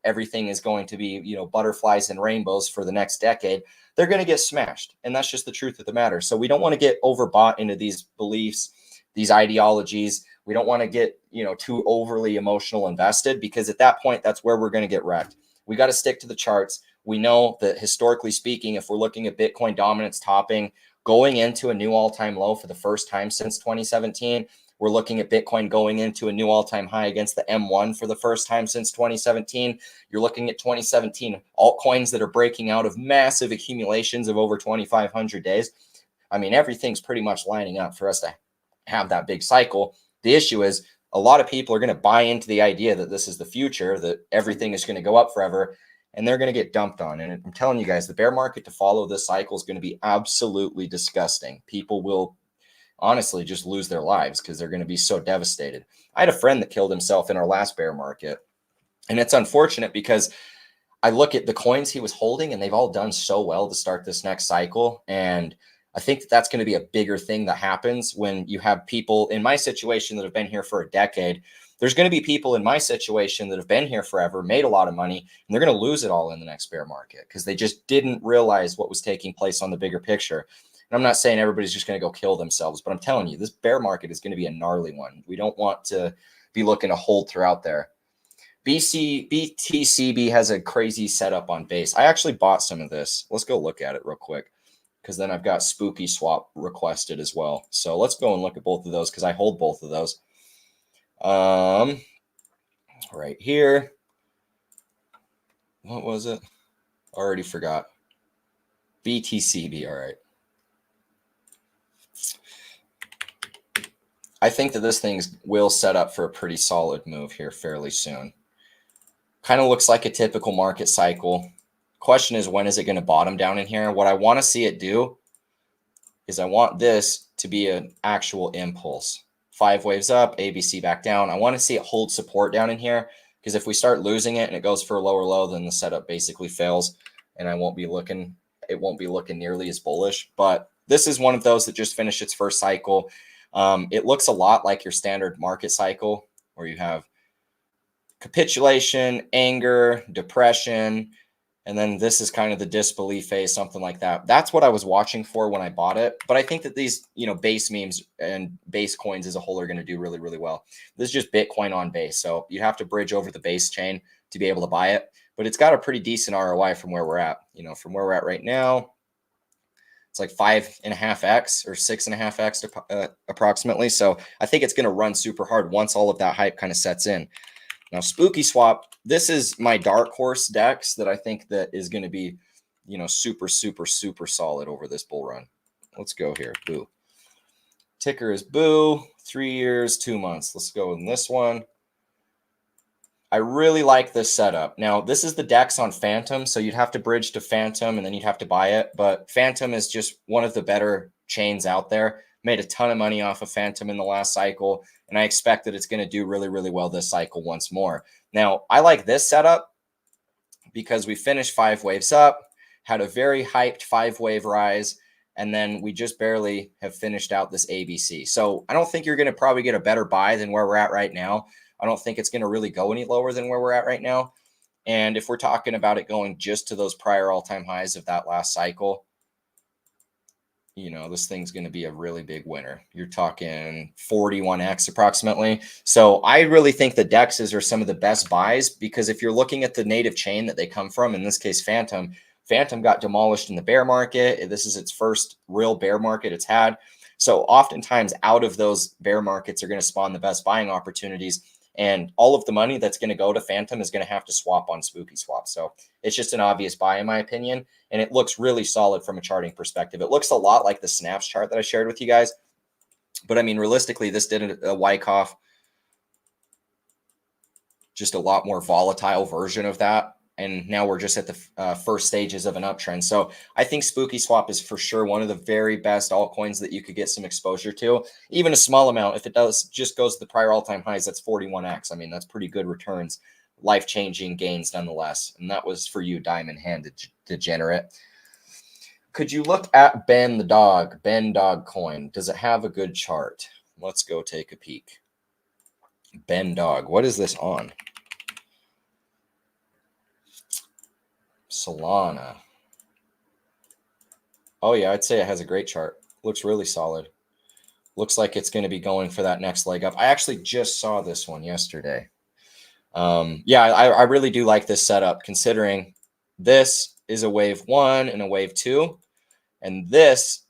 everything is going to be, butterflies and rainbows for the next decade, they're going to get smashed. And that's just the truth of the matter. So we don't want to get overbought into these beliefs, these ideologies. We don't want to get, too overly emotional invested, because at that point, that's where we're going to get wrecked. We got to stick to the charts. We know that historically speaking, if we're looking at Bitcoin dominance topping, going into a new all-time low for the first time since 2017, we're looking at Bitcoin going into a new all-time high against the M1 for the first time since 2017. You're looking at 2017 altcoins that are breaking out of massive accumulations of over 2,500 days. I mean, everything's pretty much lining up for us to have that big cycle. The issue is a lot of people are going to buy into the idea that this is the future, that everything is going to go up forever, and they're going to get dumped on. And I'm telling you guys, the bear market to follow this cycle is going to be absolutely disgusting. People will honestly just lose their lives because they're going to be so devastated. I had a friend that killed himself in our last bear market. And it's unfortunate because I look at the coins he was holding and they've all done so well to start this next cycle. And I think that that's going to be a bigger thing that happens when you have people in my situation that have been here for a decade. There's going to be people in my situation that have been here forever, made a lot of money, and they're going to lose it all in the next bear market because they just didn't realize what was taking place on the bigger picture. And I'm not saying everybody's just going to go kill themselves, but I'm telling you, this bear market is going to be a gnarly one. We don't want to be looking to hold throughout there. BTCB has a crazy setup on base. I actually bought some of this. Let's go look at it real quick, because then I've got SpookySwap requested as well. So let's go and look at both of those, because I hold both of those. Right here. What was it? Already forgot. BTCB. All right. I think that this thing will set up for a pretty solid move here fairly soon. Kind of looks like a typical market cycle. Question is, when is it going to bottom down in here? What I want to see it do is I want this to be an actual impulse. 5 waves up, ABC back down. I want to see it hold support down in here, because if we start losing it and it goes for a lower low, then the setup basically fails, and it won't be looking nearly as bullish. But this is one of those that just finished its first cycle. It looks a lot like your standard market cycle, where you have capitulation, anger, depression, and then this is kind of the disbelief phase, something like that. That's what I was watching for when I bought it. But I think that these, base memes and base coins as a whole are going to do really, really well. This is just Bitcoin on base. So you have to bridge over the base chain to be able to buy it. But it's got a pretty decent ROI from where we're at. You know, from where we're at right now, it's like 5.5x or 6.5x approximately. So I think it's going to run super hard once all of that hype kind of sets in. Now, SpookySwap, this is my dark horse DEX that I think that is going to be, you know, super, super, super solid over this bull run. Let's go here. Boo. Ticker is Boo. 3 years, 2 months. Let's go in this one. I really like this setup. Now, this is the DEX on Phantom, so you'd have to bridge to Phantom and then you'd have to buy it. But Phantom is just one of the better chains out there. Made a ton of money off of Phantom in the last cycle, and I expect that it's going to do really, really well this cycle once more. Now, I like this setup because we finished 5 waves up, had a very hyped 5-wave rise, and then we just barely have finished out this ABC. So I don't think you're going to probably get a better buy than where we're at right now. I don't think it's going to really go any lower than where we're at right now. And if we're talking about it going just to those prior all-time highs of that last cycle, you know, this thing's going to be a really big winner. You're talking 41x approximately. So I really think the DEXs are some of the best buys, because if you're looking at the native chain that they come from, in this case, Phantom got demolished in the bear market. This is its first real bear market it's had. So oftentimes out of those bear markets are going to spawn the best buying opportunities. And all of the money that's going to go to Phantom is going to have to swap on SpookySwap. So it's just an obvious buy, in my opinion. And it looks really solid from a charting perspective. It looks a lot like the snaps chart that I shared with you guys. But I mean, realistically, this did a Wyckoff, just a lot more volatile version of that. And now we're just at the first stages of an uptrend. So I think SpookySwap is for sure one of the very best altcoins that you could get some exposure to. Even a small amount, if it just goes to the prior all-time highs, that's 41x. I mean, that's pretty good returns, life-changing gains nonetheless. And that was for you, Diamond Hand Degenerate. Could you look at Ben Dog Coin? Does it have a good chart? Let's go take a peek. Ben Dog, what is this on? Solana. Oh yeah, I'd say it has a great chart. Looks really solid. Looks like it's going to be going for that next leg up. I actually just saw this one yesterday. Yeah, I really do like this setup, considering this is a wave 1 and a wave 2, and this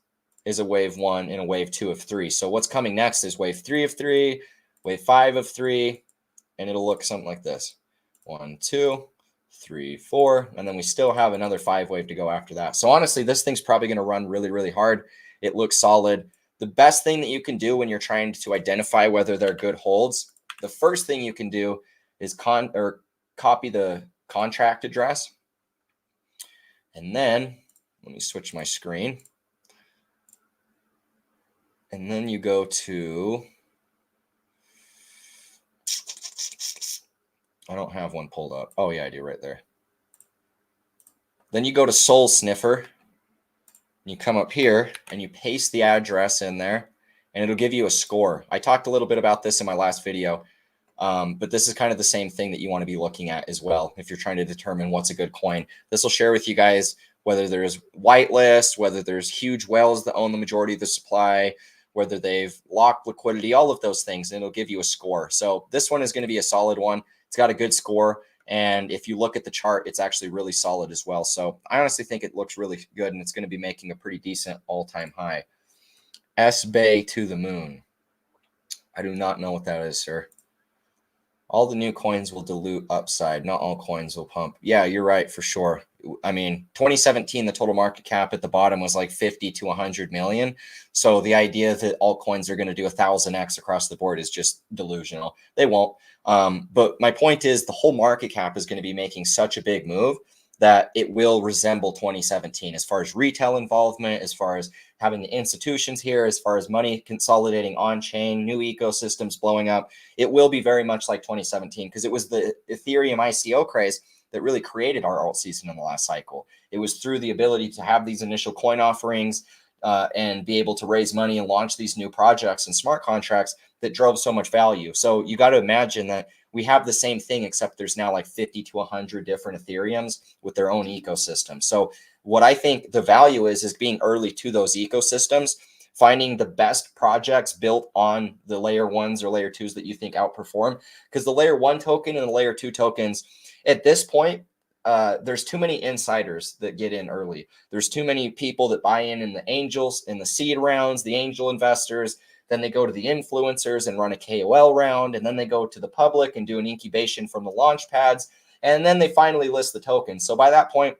is a wave 1 and a wave 2 of 3. So what's coming next is wave 3 of 3, wave 5 of 3, and it'll look something like this. 1, 2, 3, 4, and then we still have another 5-wave to go after that. So honestly, this thing's probably going to run really, really hard. It looks solid. The best thing that you can do when you're trying to identify whether they're good holds, the first thing you can do is copy the contract address. And then let me switch my screen. And then you go to, I don't have one pulled up. Oh yeah, I do right there. Then you go to Soul Sniffer. You come up here and you paste the address in there, and it'll give you a score. I talked a little bit about this in my last video, but this is kind of the same thing that you want to be looking at as well if you're trying to determine what's a good coin. This will share with you guys whether there's whitelist, whether there's huge whales that own the majority of the supply, whether they've locked liquidity, all of those things, and it'll give you a score. So this one is going to be a solid one. It's got a good score. And if you look at the chart, it's actually really solid as well. So I honestly think it looks really good, and it's going to be making a pretty decent all-time high. S-Bay to the moon. I do not know what that is, sir. All the new coins will dilute upside. Not all coins will pump. Yeah, you're right, for sure. I mean, 2017, the total market cap at the bottom was like 50 to 100 million. So the idea that altcoins are going to do 1,000x across the board is just delusional. They won't. But my point is, the whole market cap is going to be making such a big move that it will resemble 2017 as far as retail involvement, as far as having the institutions here, as far as money consolidating on chain, new ecosystems blowing up. It will be very much like 2017, because it was the Ethereum ICO craze that really created our Altseason in the last cycle. It was through the ability to have these initial coin offerings and be able to raise money and launch these new projects and smart contracts that drove so much value. So you got to imagine that we have the same thing, except there's now like 50 to 100 different Ethereums with their own ecosystem. So what I think the value is being early to those ecosystems, finding the best projects built on the layer 1s or layer 2s that you think outperform, because the layer 1 token and the layer 2 tokens at this point, there's too many insiders that get in early. There's too many people that buy in the angels, in the seed rounds, the angel investors. Then they go to the influencers and run a KOL round. And then they go to the public and do an incubation from the launch pads. And then they finally list the tokens. So by that point,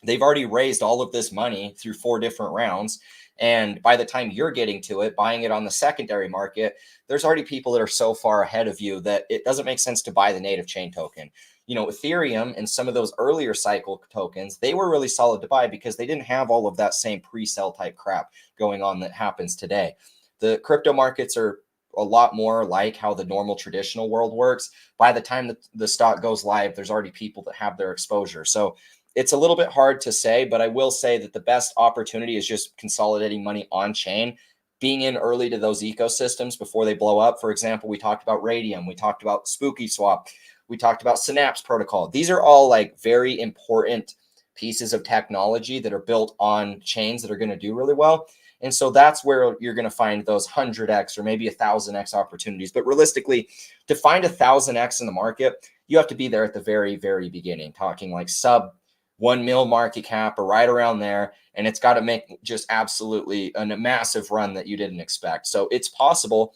they've already raised all of this money through 4 different rounds. And by the time you're getting to it, buying it on the secondary market, there's already people that are so far ahead of you that it doesn't make sense to buy the native chain token. You know, Ethereum and some of those earlier cycle tokens, they were really solid to buy because they didn't have all of that same pre-sell type crap going on that happens today. The crypto markets are a lot more like how the normal traditional world works. By the time the stock goes live, there's already people that have their exposure. So it's a little bit hard to say, but I will say that the best opportunity is just consolidating money on chain, being in early to those ecosystems before they blow up. For example, we talked about Radium, we talked about SpookySwap, we talked about Synapse protocol. These are all like very important pieces of technology that are built on chains that are going to do really well. And so that's where you're going to find those 100x or maybe 1000x opportunities. But realistically, to find 1000x in the market, you have to be there at the very, very beginning, talking like sub 1 mil market cap or right around there. And it's got to make just absolutely a massive run that you didn't expect. So it's possible.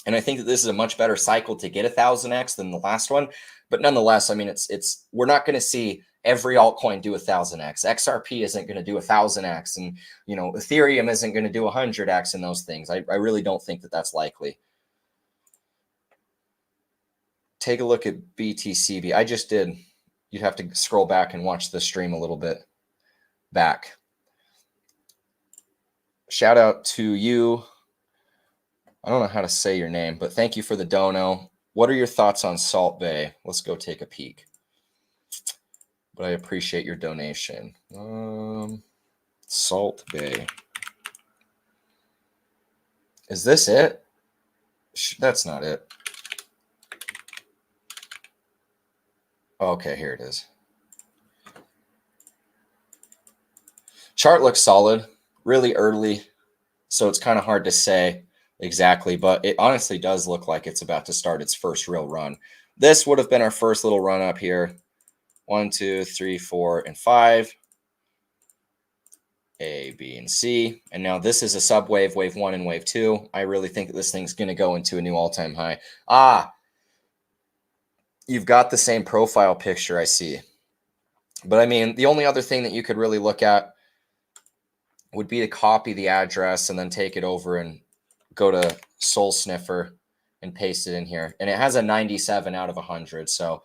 And I think that this is a much better cycle to get 1000x than the last one. But nonetheless, I mean, we're not going to see every altcoin do 1000x. XRP isn't going to do 1000x. And, you know, Ethereum isn't going to do 100x in those things. I really don't think that that's likely. Take a look at BTCB. I just did. You'd have to scroll back and watch the stream a little bit back. Shout out to you. I don't know how to say your name, but thank you for the dono. What are your thoughts on Salt Bay? Let's go take a peek. But I appreciate your donation. Salt Bay. Is this it? That's not it. Okay, here it is. Chart looks solid, really early, so it's kind of hard to say exactly, but it honestly does look like it's about to start its first real run. This would have been our first little run up here. 1, 2, 3, 4, and 5. A, B, and C. And now this is a subwave, wave 1 and wave 2. I really think that this thing's going to go into a new all-time high. You've got the same profile picture, I see. But I mean, the only other thing that you could really look at would be to copy the address and then take it over and go to Soul Sniffer and paste it in here. And it has a 97 out of 100. So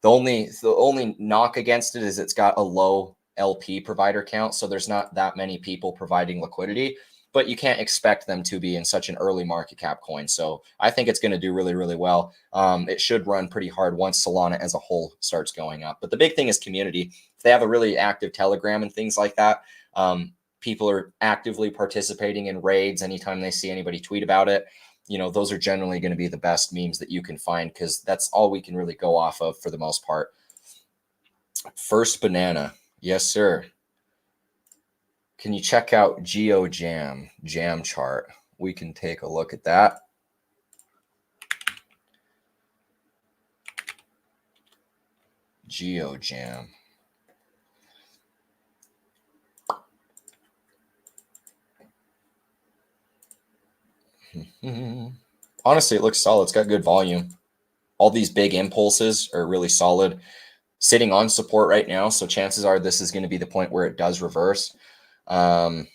the only knock against it is it's got a low LP provider count. So there's not that many people providing liquidity, but you can't expect them to be in such an early market cap coin. So I think it's going to do really, really well. It should run pretty hard once Solana as a whole starts going up. But the big thing is community. If they have a really active Telegram and things like that, people are actively participating in raids anytime they see anybody tweet about it. You know, those are generally going to be the best memes that you can find because that's all we can really go off of for the most part. First banana. Yes, sir. Can you check out Geo Jam chart? We can take a look at that. Geo Jam. Honestly, it looks solid. It's got good volume. All these big impulses are really solid. Sitting on support right now, so chances are this is going to be the point where it does reverse. There's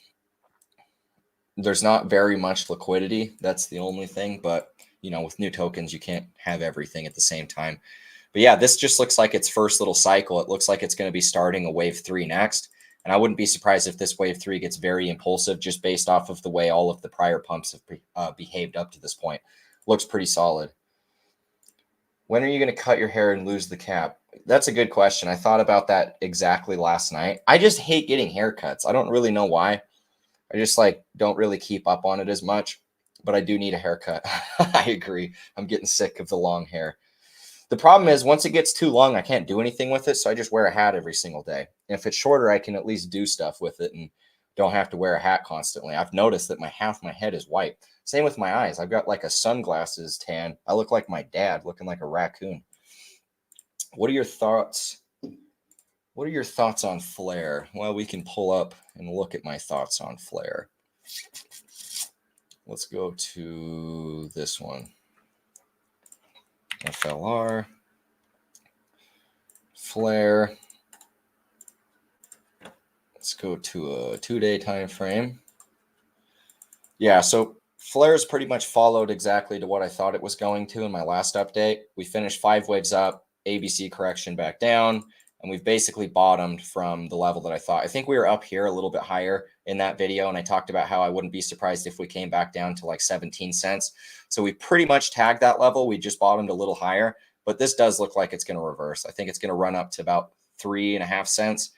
not very much liquidity. That's the only thing. But, you know, with new tokens, you can't have everything at the same time. But yeah, this just looks like its first little cycle. It looks like it's going to be starting a wave 3 next. And I wouldn't be surprised if this wave 3 gets very impulsive just based off of the way all of the prior pumps have behaved up to this point. Looks pretty solid. When are you going to cut your hair and lose the cap? That's a good question. I thought about that exactly last night. I just hate getting haircuts. I don't really know why. I just don't really keep up on it as much, but I do need a haircut. I agree. I'm getting sick of the long hair. The problem is once it gets too long, I can't do anything with it. So I just wear a hat every single day. And if it's shorter, I can at least do stuff with it and don't have to wear a hat constantly. I've noticed that half my head is white. Same with my eyes. I've got like a sunglasses tan. I look like my dad, looking like a raccoon. What are your thoughts? What are your thoughts on Flare? Well, we can pull up and look at my thoughts on Flare. Let's go to this one. FLR. Flare. Let's go to a 2-day time frame. Yeah, so Flare's pretty much followed exactly to what I thought it was going to in my last update. We finished 5 waves up, ABC correction back down, and we've basically bottomed from the level that I thought. I think we were up here a little bit higher in that video, and I talked about how I wouldn't be surprised if we came back down to like 17 cents. So we pretty much tagged that level. We just bottomed a little higher, but this does look like it's going to reverse. I think it's going to run up to about 3.5 cents.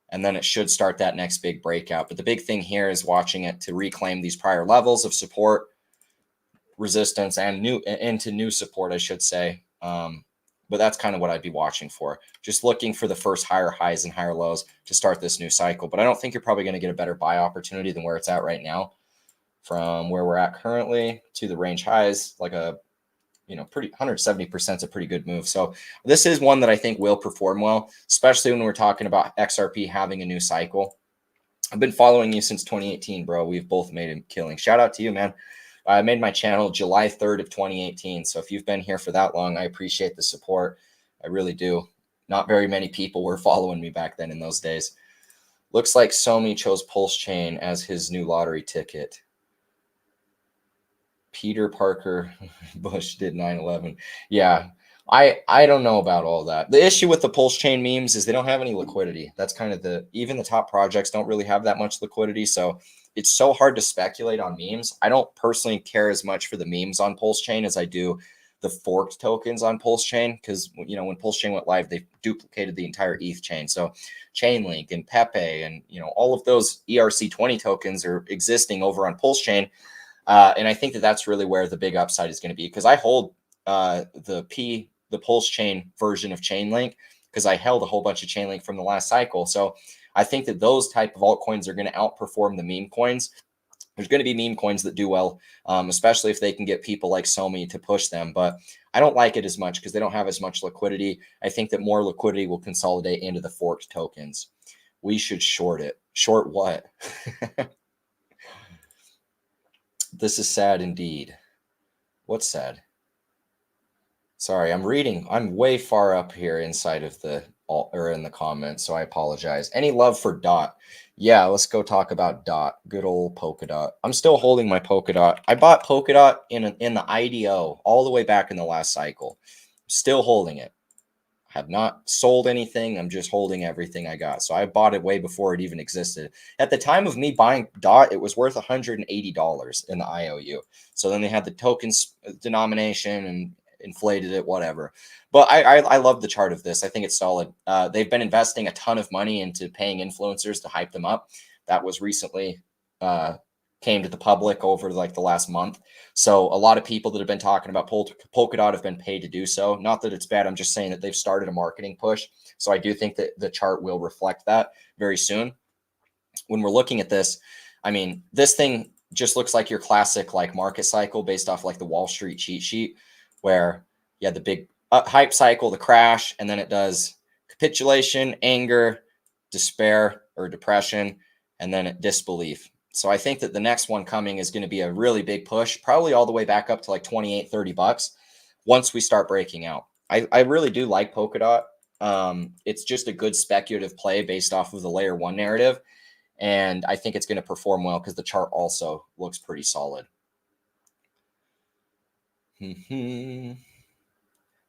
And then it should start that next big breakout. But the big thing here is watching it to reclaim these prior levels of support, resistance, and into new support, I should say. But that's kind of what I'd be watching for. Just looking for the first higher highs and higher lows to start this new cycle. But I don't think you're probably going to get a better buy opportunity than where it's at right now. From where we're at currently to the range highs, like a pretty 170% is a pretty good move. So this is one that I think will perform well, especially when we're talking about XRP having a new cycle. I've been following you since 2018, bro. We've both made a killing. Shout out to you, man. I made my channel July 3rd of 2018. So if you've been here for that long, I appreciate the support. I really do. Not very many people were following me back then in those days. Looks like Somi chose PulseChain as his new lottery ticket. Peter Parker Bush did 9/11. Yeah, I don't know about all that. The issue with the PulseChain memes is they don't have any liquidity. That's kind of even the top projects don't really have that much liquidity. So it's so hard to speculate on memes. I don't personally care as much for the memes on PulseChain as I do the forked tokens on PulseChain, because when PulseChain went live, they duplicated the entire ETH chain. So Chainlink and Pepe and all of those ERC20 tokens are existing over on PulseChain. And I think that that's really where the big upside is going to be, because I hold the PulseChain version of Chainlink, because I held a whole bunch of Chainlink from the last cycle. So I think that those type of altcoins are going to outperform the meme coins. There's going to be meme coins that do well, especially if they can get people like Somi to push them. But I don't like it as much because they don't have as much liquidity. I think that more liquidity will consolidate into the forked tokens. We should short it. Short what? This is sad indeed. What's sad? Sorry, I'm reading. I'm way far up here inside of in the comments, so I apologize. Any love for DOT? Yeah, let's go talk about DOT. Good old Polkadot. I'm still holding my Polkadot. I bought Polkadot in the IDO all the way back in the last cycle. Still holding it. Have not sold anything. I'm just holding everything I got. So I bought it way before it even existed. At the time of me buying DOT, it was worth $180 in the IOU. So then they had the tokens denomination and inflated it, whatever. But I love the chart of this. I think it's solid. They've been investing a ton of money into paying influencers to hype them up. That was recently came to the public over like the last month. So a lot of people that have been talking about Polkadot have been paid to do so. Not that it's bad. I'm just saying that they've started a marketing push. So I do think that the chart will reflect that very soon. When we're looking at this, I mean, this thing just looks like your classic like market cycle based off like the Wall Street cheat sheet, where you had the big hype cycle, the crash, and then it does capitulation, anger, despair or depression, and then disbelief. So I think that the next one coming is going to be a really big push, probably all the way back up to like 28, 30 bucks once we start breaking out. I really do like Polkadot. It's just a good speculative play based off of the layer 1 narrative. And I think it's going to perform well because the chart also looks pretty solid.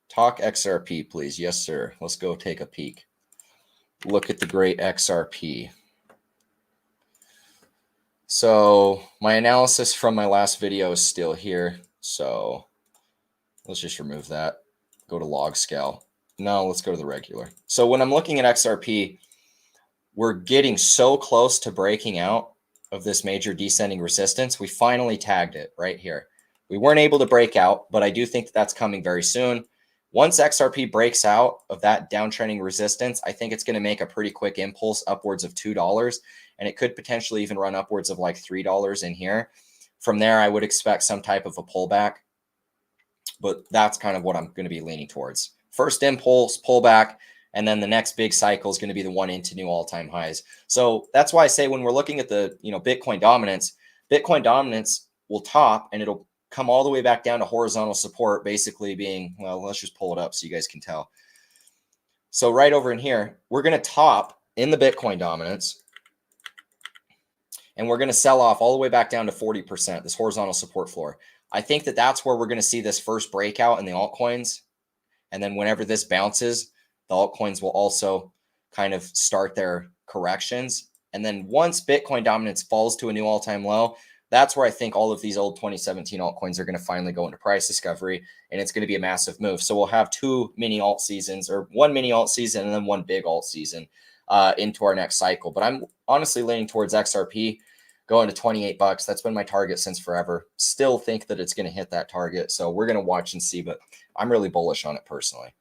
Talk XRP, please. Yes, sir. Let's go take a peek. Look at the great XRP. So my analysis from my last video is still here. So let's just remove that. Go to log scale. No, let's go to the regular. So when I'm looking at XRP, we're getting so close to breaking out of this major descending resistance. We finally tagged it right here. We weren't able to break out, but I do think that that's coming very soon. Once XRP breaks out of that downtrending resistance, I think it's going to make a pretty quick impulse upwards of $2, and it could potentially even run upwards of like $3 in here. From there, I would expect some type of a pullback, but that's kind of what I'm going to be leaning towards. First impulse, pullback, and then the next big cycle is going to be the one into new all-time highs. So that's why I say when we're looking at the Bitcoin dominance will top and it'll come all the way back down to horizontal support, basically being, well, let's just pull it up so you guys can tell. So right over in here, we're going to top in the Bitcoin dominance, and we're going to sell off all the way back down to 40%, this horizontal support floor. I think that that's where we're going to see this first breakout in the altcoins. And then whenever this bounces, the altcoins will also kind of start their corrections. And then once Bitcoin dominance falls to a new all-time low, that's where I think all of these old 2017 altcoins are going to finally go into price discovery, and it's going to be a massive move. So we'll have two mini alt seasons, or one mini alt season and then one big alt season into our next cycle. But I'm honestly leaning towards XRP going to 28 bucks. That's been my target since forever. Still think that it's going to hit that target. So we're going to watch and see, but I'm really bullish on it personally.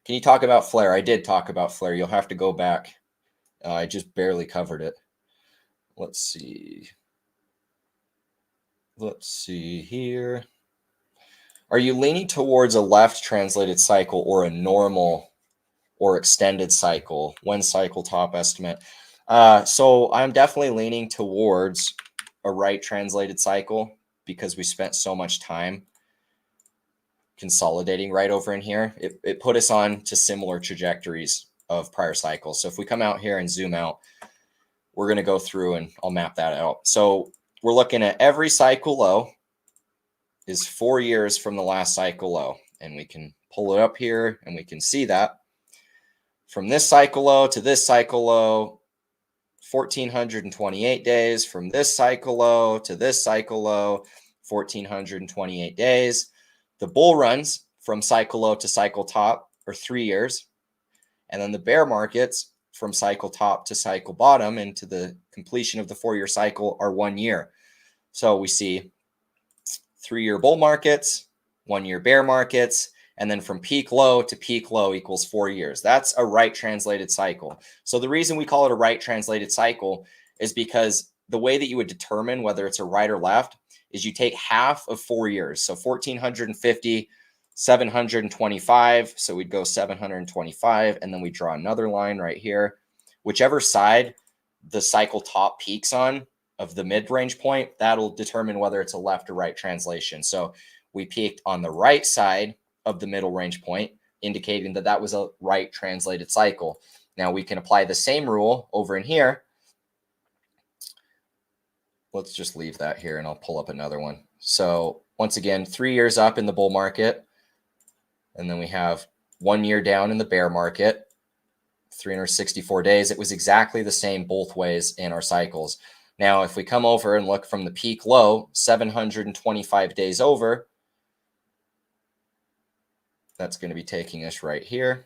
Can you talk about Flare? I did talk about Flare. You'll have to go back. I just barely covered it. Let's see. Let's see here. Are you leaning towards a left translated cycle or a normal or extended cycle? When cycle top estimate? So I'm definitely leaning towards a right translated cycle because we spent so much time consolidating right over in here. It put us on to similar trajectories of prior cycles. So if we come out here and zoom out, we're going to go through and I'll map that out. So we're looking at every cycle low is 4 years from the last cycle low. And we can pull it up here and we can see that from this cycle low to this cycle low, 1,428 days. From this cycle low to this cycle low, 1,428 days. The bull runs from cycle low to cycle top are 3 years. And then the bear markets from cycle top to cycle bottom and to the completion of the 4-year cycle are 1 year. So we see 3-year bull markets, 1-year bear markets, and then from peak low to peak low equals 4 years. That's a right translated cycle. So the reason we call it a right translated cycle is because the way that you would determine whether it's a right or left is you take half of 4 years. So 1,450, 725. So we'd go 725, and then we draw another line right here. Whichever side the cycle top peaks on of the mid-range point, that'll determine whether it's a left or right translation. So we peaked on the right side of the middle range point, indicating that that was a right translated cycle. Now we can apply the same rule over in here. Let's just leave that here and I'll pull up another one. So once again, 3 years up in the bull market. And then we have 1 year down in the bear market, 364 days. It was exactly the same both ways in our cycles. Now, if we come over and look from the peak low, 725 days over, that's going to be taking us right here.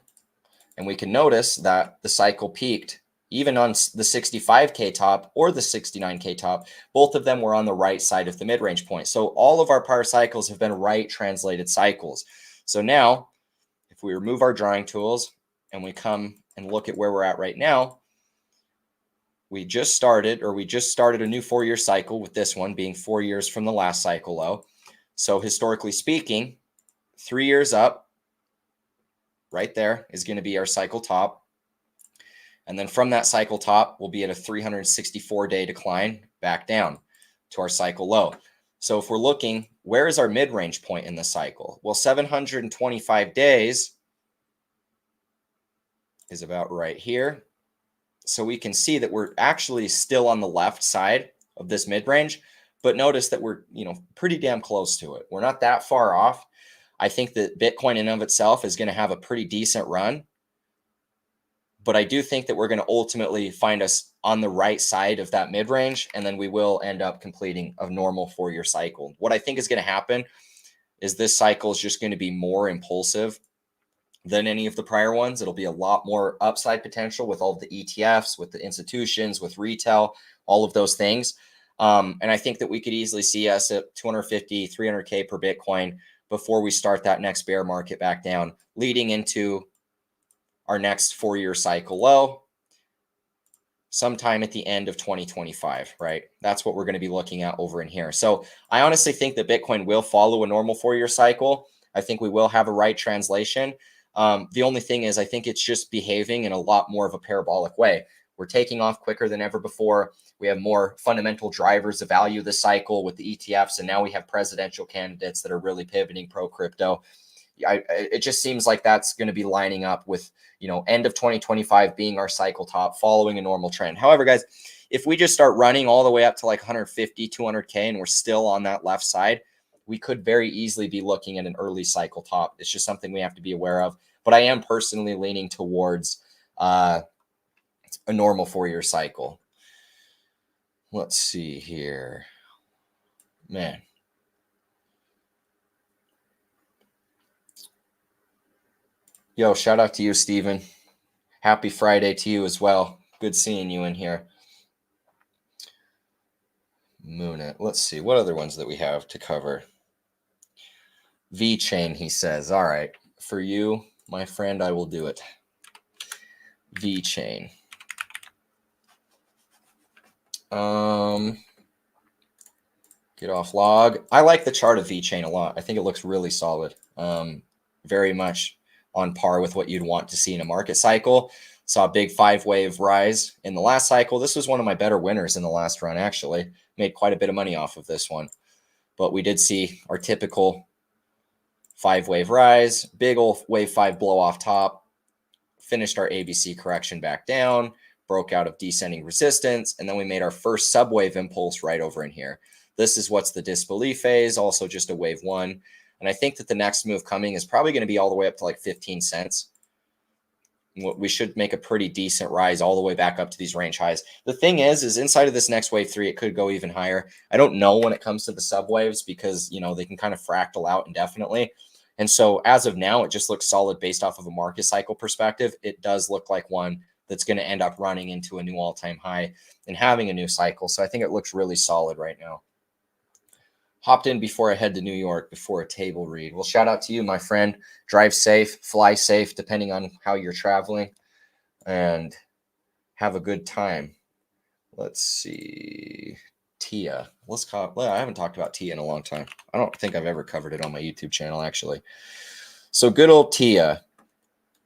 And we can notice that the cycle peaked even on the 65K top or the 69K top. Both of them were on the right side of the mid-range point. So all of our prior cycles have been right translated cycles. So now, if we remove our drawing tools and we come and look at where we're at right now, we just started a new 4-year cycle with this one being 4 years from the last cycle low. So historically speaking, 3 years up, right there is going to be our cycle top. And then from that cycle top, we'll be at a 364-day decline back down to our cycle low. So if we're looking, where is our mid-range point in the cycle? Well, 725 days is about right here. So we can see that we're actually still on the left side of this mid-range, but notice that we're, pretty damn close to it. We're not that far off. I think that Bitcoin in and of itself is going to have a pretty decent run, but I do think that we're going to ultimately find us on the right side of that mid-range, and then we will end up completing a normal 4-year cycle. What I think is going to happen is this cycle is just going to be more impulsive than any of the prior ones. It'll be a lot more upside potential with all of the ETFs, with the institutions, with retail, all of those things. And I think that we could easily see us at 250, 300K per Bitcoin before we start that next bear market back down, leading into our next 4-year cycle low sometime at the end of 2025, right? That's what we're going to be looking at over in here. So I honestly think that Bitcoin will follow a normal 4-year cycle. I think we will have a right translation. The only thing is I think it's just behaving in a lot more of a parabolic way. We're taking off quicker than ever before. We have more fundamental drivers of value this cycle with the ETFs, and now we have presidential candidates that are really pivoting pro-crypto. It just seems like that's going to be lining up with, end of 2025 being our cycle top, following a normal trend. However, guys, if we just start running all the way up to like 150, 200K, and we're still on that left side, we could very easily be looking at an early cycle top. It's just something we have to be aware of. But I am personally leaning towards a normal 4-year cycle. Let's see here. Man. Yo, shout out to you, Steven. Happy Friday to you as well. Good seeing you in here. Moonit. Let's see. What other ones that we have to cover? Vchain, he says. All right. For you, my friend, I will do it. Vchain. Get off log. I like the chart of Vchain a lot. I think it looks really solid. Very much on par with what you'd want to see in a market cycle. Saw a big 5-wave rise in the last cycle. This was one of my better winners in the last run, actually. Made quite a bit of money off of this one. But we did see our typical 5-wave rise, big old wave 5 blow off top, finished our ABC correction back down, broke out of descending resistance, and then we made our first subwave impulse right over in here. This is what's the disbelief phase, also just a wave 1. And I think that the next move coming is probably going to be all the way up to like 15 cents. We should make a pretty decent rise all the way back up to these range highs. The thing is inside of this next wave 3, it could go even higher. I don't know when it comes to the subwaves because, they can kind of fractal out indefinitely. And so as of now, it just looks solid based off of a market cycle perspective. It does look like one that's going to end up running into a new all-time high and having a new cycle. So I think it looks really solid right now. Hopped in before I head to New York before a table read. Well, shout out to you, my friend. Drive safe, fly safe, depending on how you're traveling, and have a good time. Let's see. Tia. I haven't talked about Tia in a long time. I don't think I've ever covered it on my YouTube channel, actually. So good old Tia.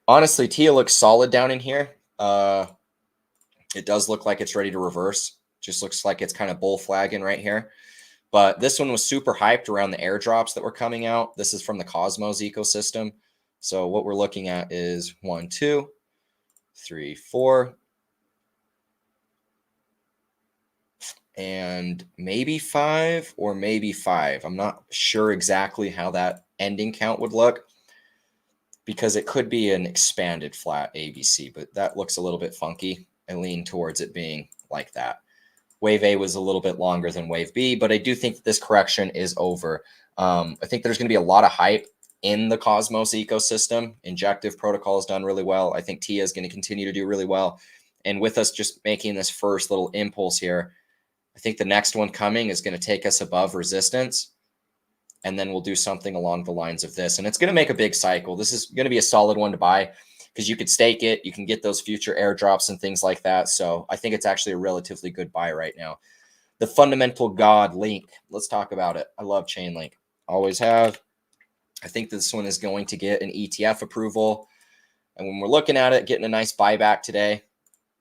Honestly, Tia looks solid down in here. It does look like it's ready to reverse. Just looks like it's kind of bull flagging right here. But this one was super hyped around the airdrops that were coming out. This is from the Cosmos ecosystem. So what we're looking at is 1, 2, 3, 4, and maybe 5 or maybe 5. I'm not sure exactly how that ending count would look because it could be an expanded flat ABC, but that looks a little bit funky. I lean towards it being like that. Wave A was a little bit longer than Wave B, but I do think that this correction is over. I think there's going to be a lot of hype in the Cosmos ecosystem. Injective protocol has done really well. I think TIA is going to continue to do really well. And with us just making this first little impulse here, I think the next one coming is going to take us above resistance. And then we'll do something along the lines of this. And it's going to make a big cycle. This is going to be a solid one to buy, because you could stake it. You can get those future airdrops and things like that. So I think it's actually a relatively good buy right now. The fundamental god Link. Let's talk about it. I love Chainlink. Always have. I think this one is going to get an ETF approval. And when we're looking at it, getting a nice buyback today,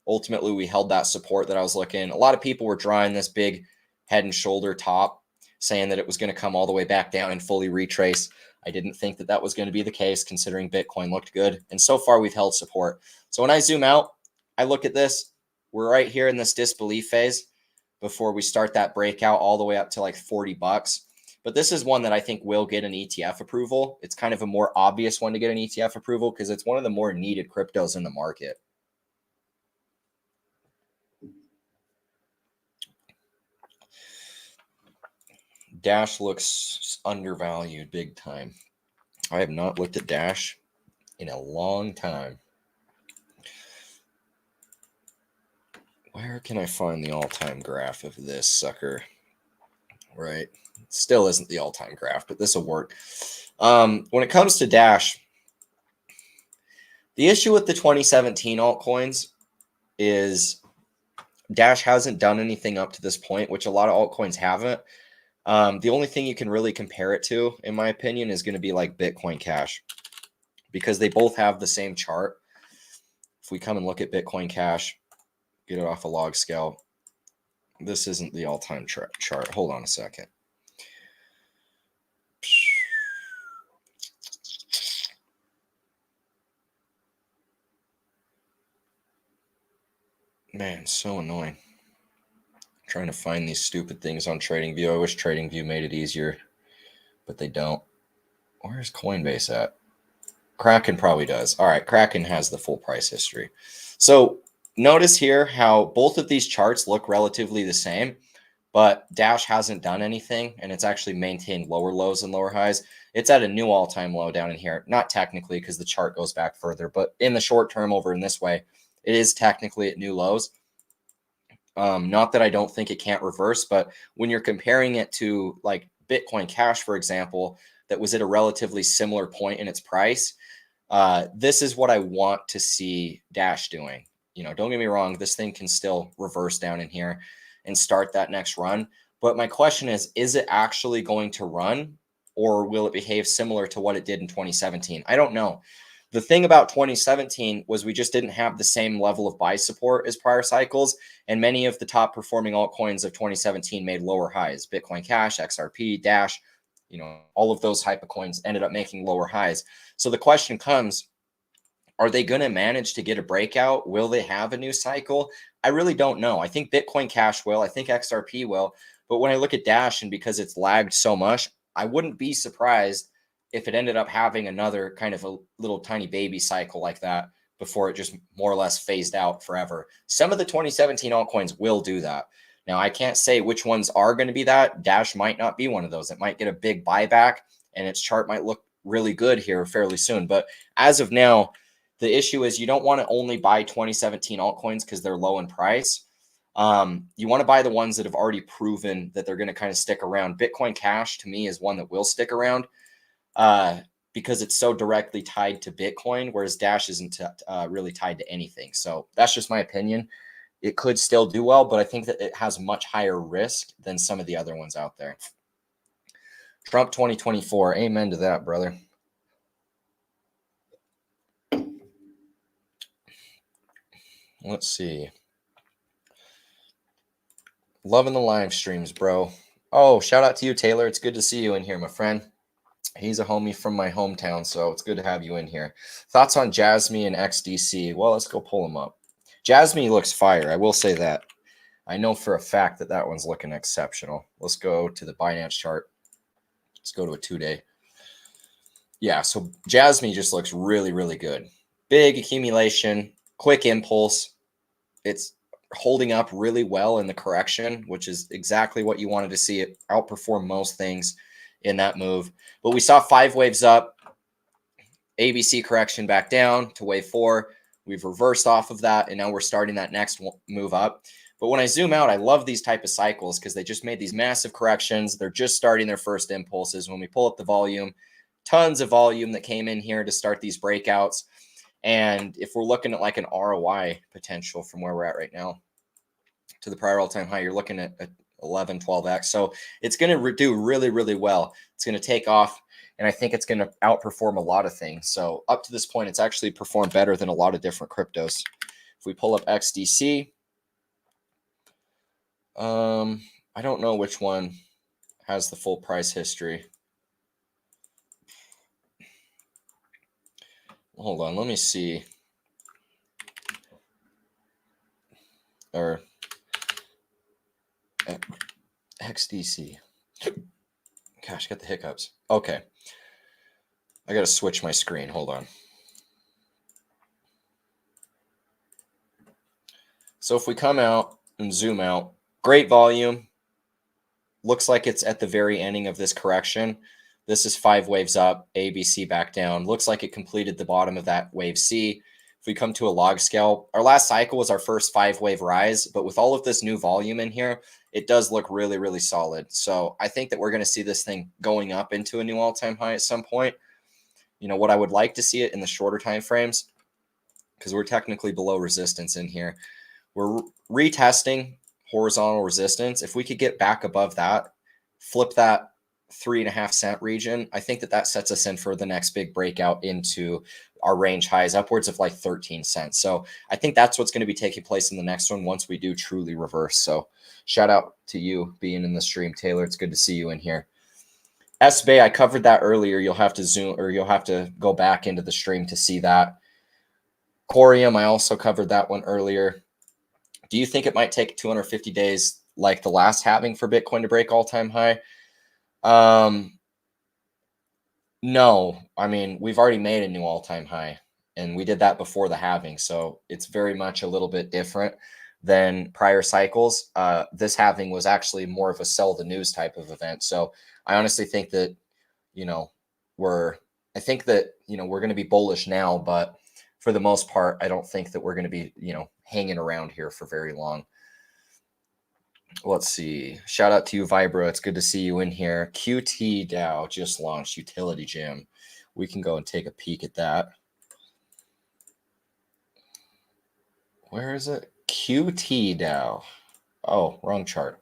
ultimately we held that support that I was looking. A lot of people were drawing this big head and shoulder top, saying that it was going to come all the way back down and fully retrace. I didn't think that that was going to be the case, considering Bitcoin looked good. And so far, we've held support. So when I zoom out, I look at this. We're right here in this disbelief phase before we start that breakout all the way up to like $40. But this is one that I think will get an ETF approval. It's kind of a more obvious one to get an ETF approval because it's one of the more needed cryptos in the market. Dash looks undervalued big time. I have not looked at Dash in a long time. Where can I find the all-time graph of this sucker? Right. Still isn't the all-time graph, but this will work. When it comes to Dash, the issue with the 2017 altcoins is Dash hasn't done anything up to this point, which a lot of altcoins haven't. The only thing you can really compare it to, in my opinion, is going to be like Bitcoin Cash, because they both have the same chart. If we come and look at Bitcoin Cash, get it off a log scale, this isn't the all-time chart. Hold on a second. Man, so annoying. Trying to find these stupid things on TradingView. I wish TradingView made it easier, but they don't. Where's Coinbase at? Kraken probably does. All right, Kraken has the full price history. So notice here how both of these charts look relatively the same, but Dash hasn't done anything, and it's actually maintained lower lows and lower highs. It's at a new all-time low down in here. Not technically, because the chart goes back further, but in the short term over in this way, it is technically at new lows. Not that I don't think it can't reverse, but when you're comparing it to like Bitcoin Cash, for example, that was at a relatively similar point in its price, this is what I want to see Dash doing. You know, don't get me wrong, this thing can still reverse down in here and start that next run. But my question is it actually going to run, or will it behave similar to what it did in 2017? I don't know. The thing about 2017 was we just didn't have the same level of buy support as prior cycles, and many of the top performing altcoins of 2017 made lower highs. Bitcoin Cash, XRP, Dash, you know, all of those type of coins ended up making lower highs. So the question comes, are they going to manage to get a breakout? Will they have a new cycle? I really don't know. I think Bitcoin Cash will. I think XRP will. But when I look at Dash, and because it's lagged so much, I wouldn't be surprised if it ended up having another kind of a little tiny baby cycle like that before it just more or less phased out forever. Some of the 2017 altcoins will do that. Now, I can't say which ones are going to be that. Dash might not be one of those. It might get a big buyback, and its chart might look really good here fairly soon. But as of now, the issue is you don't want to only buy 2017 altcoins because they're low in price. You want to buy the ones that have already proven that they're going to kind of stick around. Bitcoin Cash, to me, is one that will stick around because it's so directly tied to Bitcoin, whereas Dash isn't really tied to anything. So that's just my opinion. It could still do well, but I think that it has much higher risk than some of the other ones out there. Trump 2024. Amen to that, brother. Let's see. Loving the live streams, bro. Oh, shout out to you, Taylor. It's good to see you in here, my friend. He's a homie from my hometown, so it's good to have you in here. Thoughts on Jasmy and XDC? Well, let's go pull him up. Jasmy looks fire. I will say that. I know for a fact that that one's looking exceptional. Let's go to the Binance chart. Let's go to a 2-day. Yeah, so Jasmy just looks really, really good. Big accumulation, quick impulse. It's holding up really well in the correction, which is exactly what you wanted to see. It outperform most things in that move. But we saw 5 waves up, ABC correction back down to wave 4. We've reversed off of that, and now we're starting that next move up. But when I zoom out, I love these type of cycles because they just made these massive corrections. They're just starting their first impulses. When we pull up the volume, tons of volume that came in here to start these breakouts. And if we're looking at like an ROI potential from where we're at right now to the prior all-time high, you're looking at 11, 12x. So it's going to do really, really well. It's going to take off, and I think it's going to outperform a lot of things. So up to this point, it's actually performed better than a lot of different cryptos. If we pull up XDC, I don't know which one has the full price history. Hold on, let me see. Or XDC. Gosh, got the hiccups. Okay. I got to switch my screen. Hold on. So if we come out and zoom out, great volume. Looks like it's at the very ending of this correction. This is 5 waves up, ABC back down. Looks like it completed the bottom of that wave C. if we come to a log scale, our last cycle was our first 5-wave rise, but with all of this new volume in here, it does look really, really solid. So I think that we're going to see this thing going up into a new all-time high at some point. You know, what I would like to see it in the shorter time frames, because we're technically below resistance in here. We're retesting horizontal resistance. If we could get back above that, flip that 3.5 cent region, I think that that sets us in for the next big breakout into our range highs upwards of like 13 cents. So I think that's what's going to be taking place in the next one once we do truly reverse. So shout out to you being in the stream, Taylor. It's good to see you in here. SBay, I covered that earlier. You'll have to zoom, or you'll have to go back into the stream to see that. Corium, I also covered that one earlier. Do you think it might take 250 days like the last halving for Bitcoin to break all-time high? No. I mean, we've already made a new all-time high, and we did that before the halving, so it's very much a little bit different than prior cycles. This halving was actually more of a sell the news type of event. So I honestly think that, you know, we're going to be bullish now, but for the most part, I don't think that we're going to be, you know, hanging around here for very long. Let's see. Shout out to you, Vibra. It's good to see you in here. QT DAO just launched Utility Gem. We can go and take a peek at that. Where is it? QT DAO. Oh, wrong chart.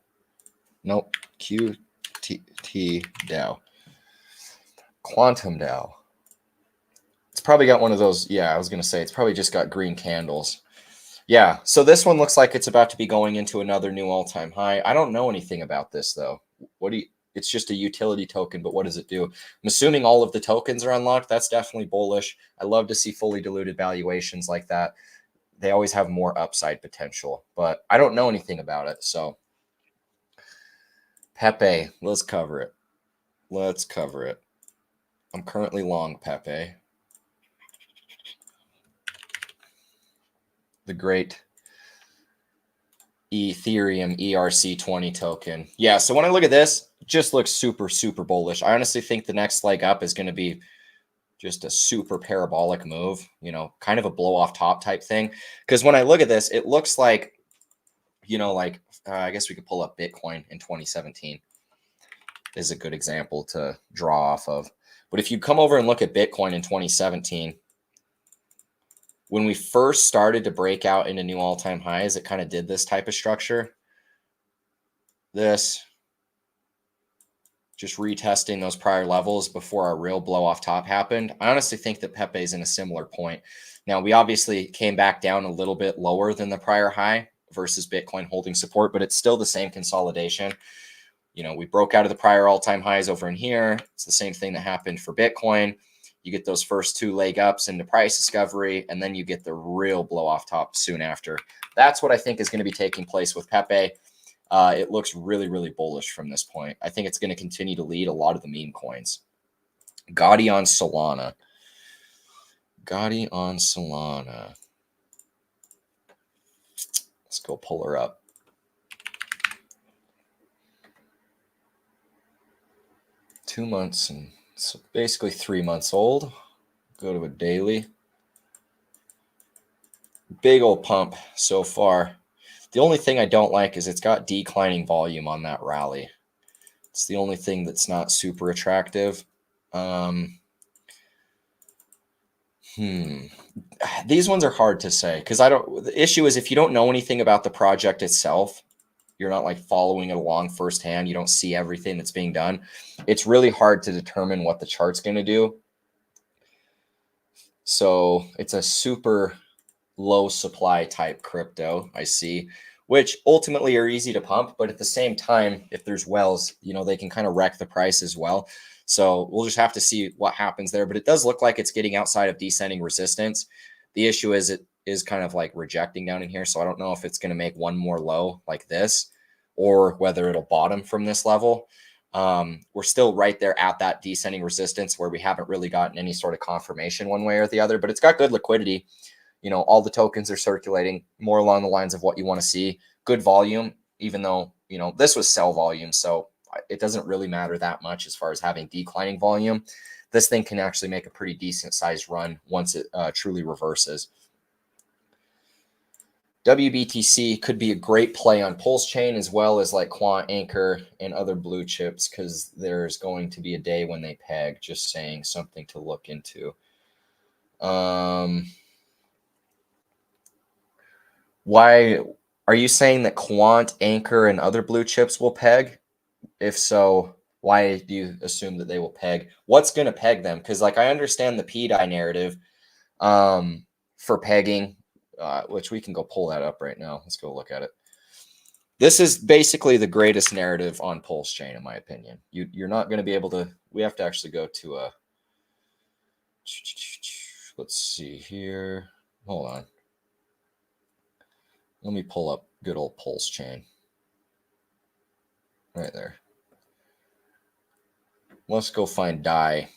Nope. QT DAO. Quantum DAO. It's probably got one of those. Yeah, I was going to say it's probably just got green candles. Yeah, so this one looks like it's about to be going into another new all-time high. I don't know anything about this, though. It's just a utility token, but what does it do? I'm assuming all of the tokens are unlocked. That's definitely bullish. I love to see fully diluted valuations like that. They always have more upside potential, but I don't know anything about it. So Pepe, let's cover it. Let's cover it. I'm currently long Pepe. The great Ethereum ERC20 token. Yeah, so when I look at this, it just looks super, super bullish. I honestly think the next leg up is going to be just a super parabolic move, you know, kind of a blow off top type thing. Because when I look at this, it looks like, you know, like I guess we could pull up Bitcoin in 2017 is a good example to draw off of. But if you come over and look at Bitcoin in 2017, when we first started to break out into new all-time highs, it kind of did this type of structure. This, just retesting those prior levels before our real blow off top happened. I honestly think that Pepe is in a similar point. Now, we obviously came back down a little bit lower than the prior high versus Bitcoin holding support, but it's still the same consolidation. You know, we broke out of the prior all-time highs over in here. It's the same thing that happened for Bitcoin. You get those first two leg ups into price discovery, and then you get the real blow off top soon after. That's what I think is going to be taking place with Pepe. It looks really, really bullish from this point. I think it's going to continue to lead a lot of the meme coins. Gotti on Solana. Gotti on Solana. Let's go pull her up. Two months and so basically 3 months old. Go to a daily. Big old pump so far. The only thing I don't like is it's got declining volume on that rally. It's the only thing that's not super attractive. These ones are hard to say because the issue is if you don't know anything about the project itself, you're not like following it along firsthand. You don't see everything that's being done. It's really hard to determine what the chart's going to do. So it's a super low supply type crypto, I see, which ultimately are easy to pump. But at the same time, if there's wells, you know, they can kind of wreck the price as well. So we'll just have to see what happens there. But it does look like it's getting outside of descending resistance. The issue is it is kind of like rejecting down in here. So I don't know if it's going to make one more low like this or whether it'll bottom from this level. We're still right there at that descending resistance where we haven't really gotten any sort of confirmation one way or the other, but it's got good liquidity. You know, all the tokens are circulating more along the lines of what you want to see. Good volume, even though, you know, this was sell volume. So it doesn't really matter that much as far as having declining volume. This thing can actually make a pretty decent sized run once it truly reverses. WBTC could be a great play on PulseChain as well as like Quant, Anchor, and other blue chips, because there's going to be a day when they peg. Just saying, something to look into. Why are you saying that Quant, Anchor, and other blue chips will peg? If so, why do you assume that they will peg? What's going to peg them? Because like I understand the P.D.I. narrative for pegging, which we can go pull that up right now. Let's go look at it. This is basically the greatest narrative on PulseChain, in my opinion. You're not going to be able to. We have to actually go to a. Let's see here. Hold on. Let me pull up good old PulseChain. Right there. Let's go find D.I.Y.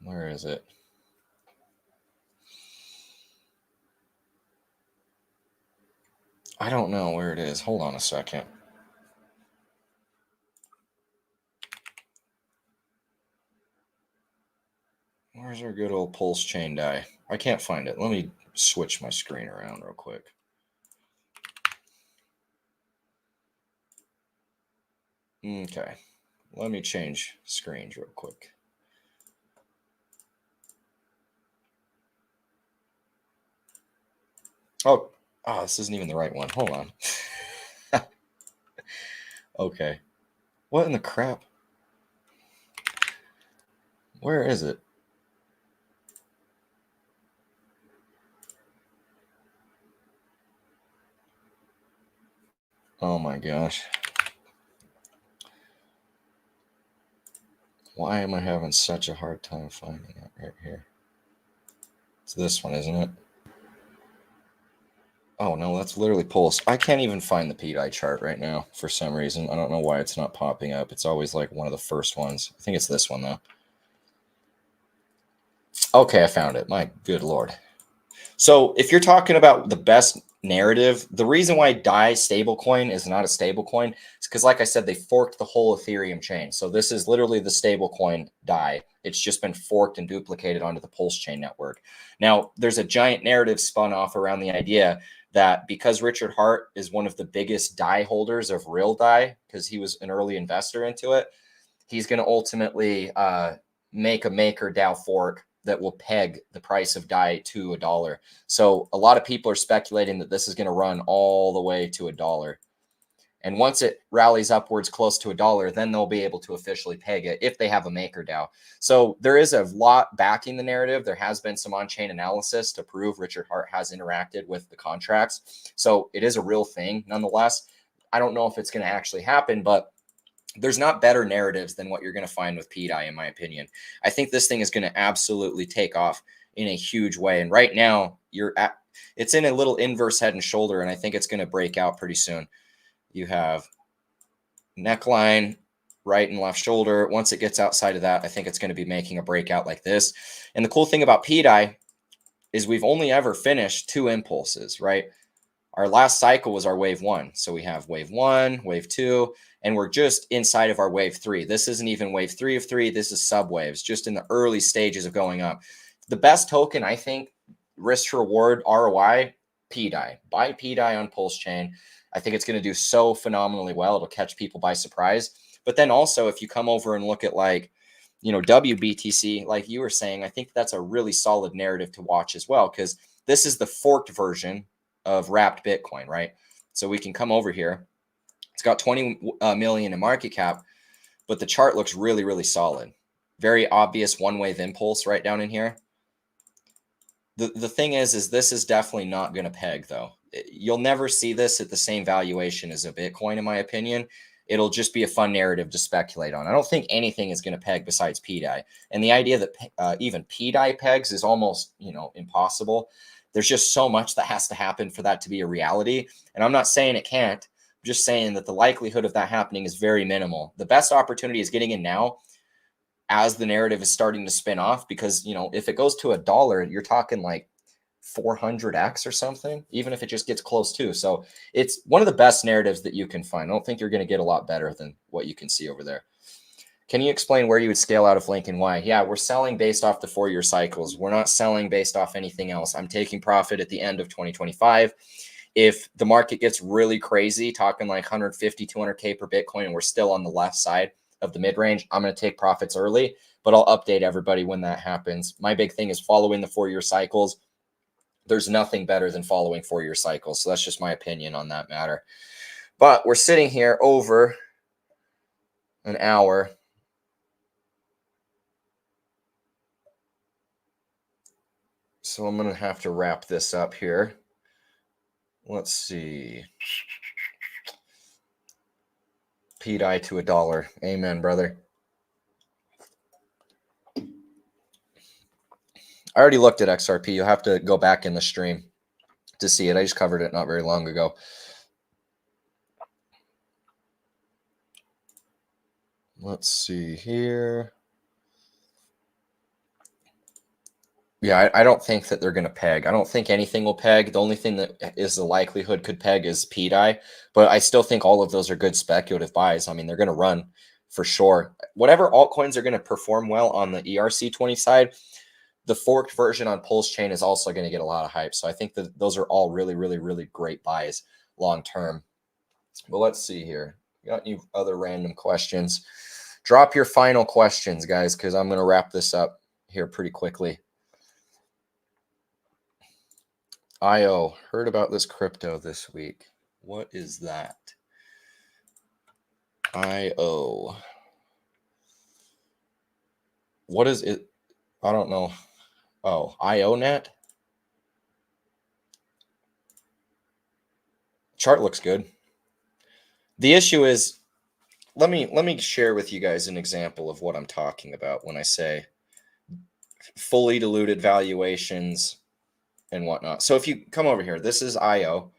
Where is it? I don't know where it is. Hold on a second. Where's our good old PulseChain D.I.Y? I can't find it. Let me switch my screen around real quick. Okay. Let me change screens real quick. Oh, this isn't even the right one. Hold on. Okay. What in the crap? Where is it? Oh my gosh. Why am I having such a hard time finding it right here? It's this one, isn't it? Oh no, that's literally Pulse. I can't even find the P.D.I. chart right now for some reason. I don't know why it's not popping up. It's always like one of the first ones. I think it's this one though. Okay, I found it. My good Lord. So if you're talking about the best narrative, the reason why D.I.Y stablecoin is not a stablecoin is because, like I said, they forked the whole Ethereum chain. So this is literally the stablecoin D.I.Y. It's just been forked and duplicated onto the PulseChain network. Now, there's a giant narrative spun off around the idea that because Richard Hart is one of the biggest D.I.Y holders of real D.I.Y, because he was an early investor into it, he's going to ultimately make a maker DAO fork that will peg the price of D.I.Y to $1. So a lot of people are speculating that this is going to run all the way to $1. And once it rallies upwards close to $1, then they'll be able to officially peg it if they have a maker DAO. So there is a lot backing the narrative. There has been some on-chain analysis to prove Richard Hart has interacted with the contracts. So it is a real thing nonetheless. I don't know if it's going to actually happen, but there's not better narratives than what you're going to find with P.D.I., in my opinion. I think this thing is going to absolutely take off in a huge way. And right now, it's in a little inverse head and shoulder, and I think it's going to break out pretty soon. You have neckline, right and left shoulder. Once it gets outside of that, I think it's going to be making a breakout like this. And the cool thing about P.D.I. is we've only ever finished 2 impulses, right? Our last cycle was our wave 1. So we have wave 1, wave 2, and we're just inside of our wave 3. This isn't even wave 3 of 3. This is subwaves, just in the early stages of going up. The best token, I think, risk to reward ROI, P.D.I. Buy P.D.I. on PulseChain. I think it's going to do so phenomenally well. It'll catch people by surprise. But then also, if you come over and look at like, WBTC, like you were saying, I think that's a really solid narrative to watch as well, because this is the forked version of wrapped Bitcoin, right? So we can come over here. It's got 20 million in market cap, but the chart looks really, really solid. Very obvious one-wave impulse right down in here. The thing is this is definitely not going to peg, though. You'll never see this at the same valuation as a Bitcoin, in my opinion. It'll just be a fun narrative to speculate on. I don't think anything is going to peg besides P.D.I. And the idea that even P.D.I. pegs is almost, impossible. There's just so much that has to happen for that to be a reality. And I'm not saying it can't. I'm just saying that the likelihood of that happening is very minimal. The best opportunity is getting in now as the narrative is starting to spin off, because, if it goes to $1, you're talking like 400x or something, even if it just gets close to. So it's one of the best narratives that you can find. I don't think you're going to get a lot better than what you can see over there. Can you explain where you would scale out of Link and why? Yeah, we're selling based off the 4-year cycles. We're not selling based off anything else. I'm taking profit at the end of 2025. If the market gets really crazy, talking like 150, 200K per Bitcoin, and we're still on the left side of the mid-range, I'm going to take profits early, but I'll update everybody when that happens. My big thing is following the 4-year cycles. There's nothing better than following 4-year cycles. So that's just my opinion on that matter. But we're sitting here over an hour. So I'm going to have to wrap this up here. Let's see. P.I. to $1. Amen, brother. I already looked at XRP. You'll have to go back in the stream to see it. I just covered it not very long ago. Let's see here. Yeah, I don't think that they're going to peg. I don't think anything will peg. The only thing that is the likelihood could peg is P.I. But I still think all of those are good speculative buys. I mean, they're going to run for sure. Whatever altcoins are going to perform well on the ERC20 side, the forked version on PulseChain is also going to get a lot of hype. So I think that those are all really, really, really great buys long term. Well, let's see here. Got any other random questions? Drop your final questions, guys, because I'm going to wrap this up here pretty quickly. IO, heard about this crypto this week. What is that? IO. What is it? I don't know. Oh, IONet? Chart looks good. The issue is, let me share with you guys an example of what I'm talking about when I say fully diluted valuations and whatnot. So if you come over here, this is IO.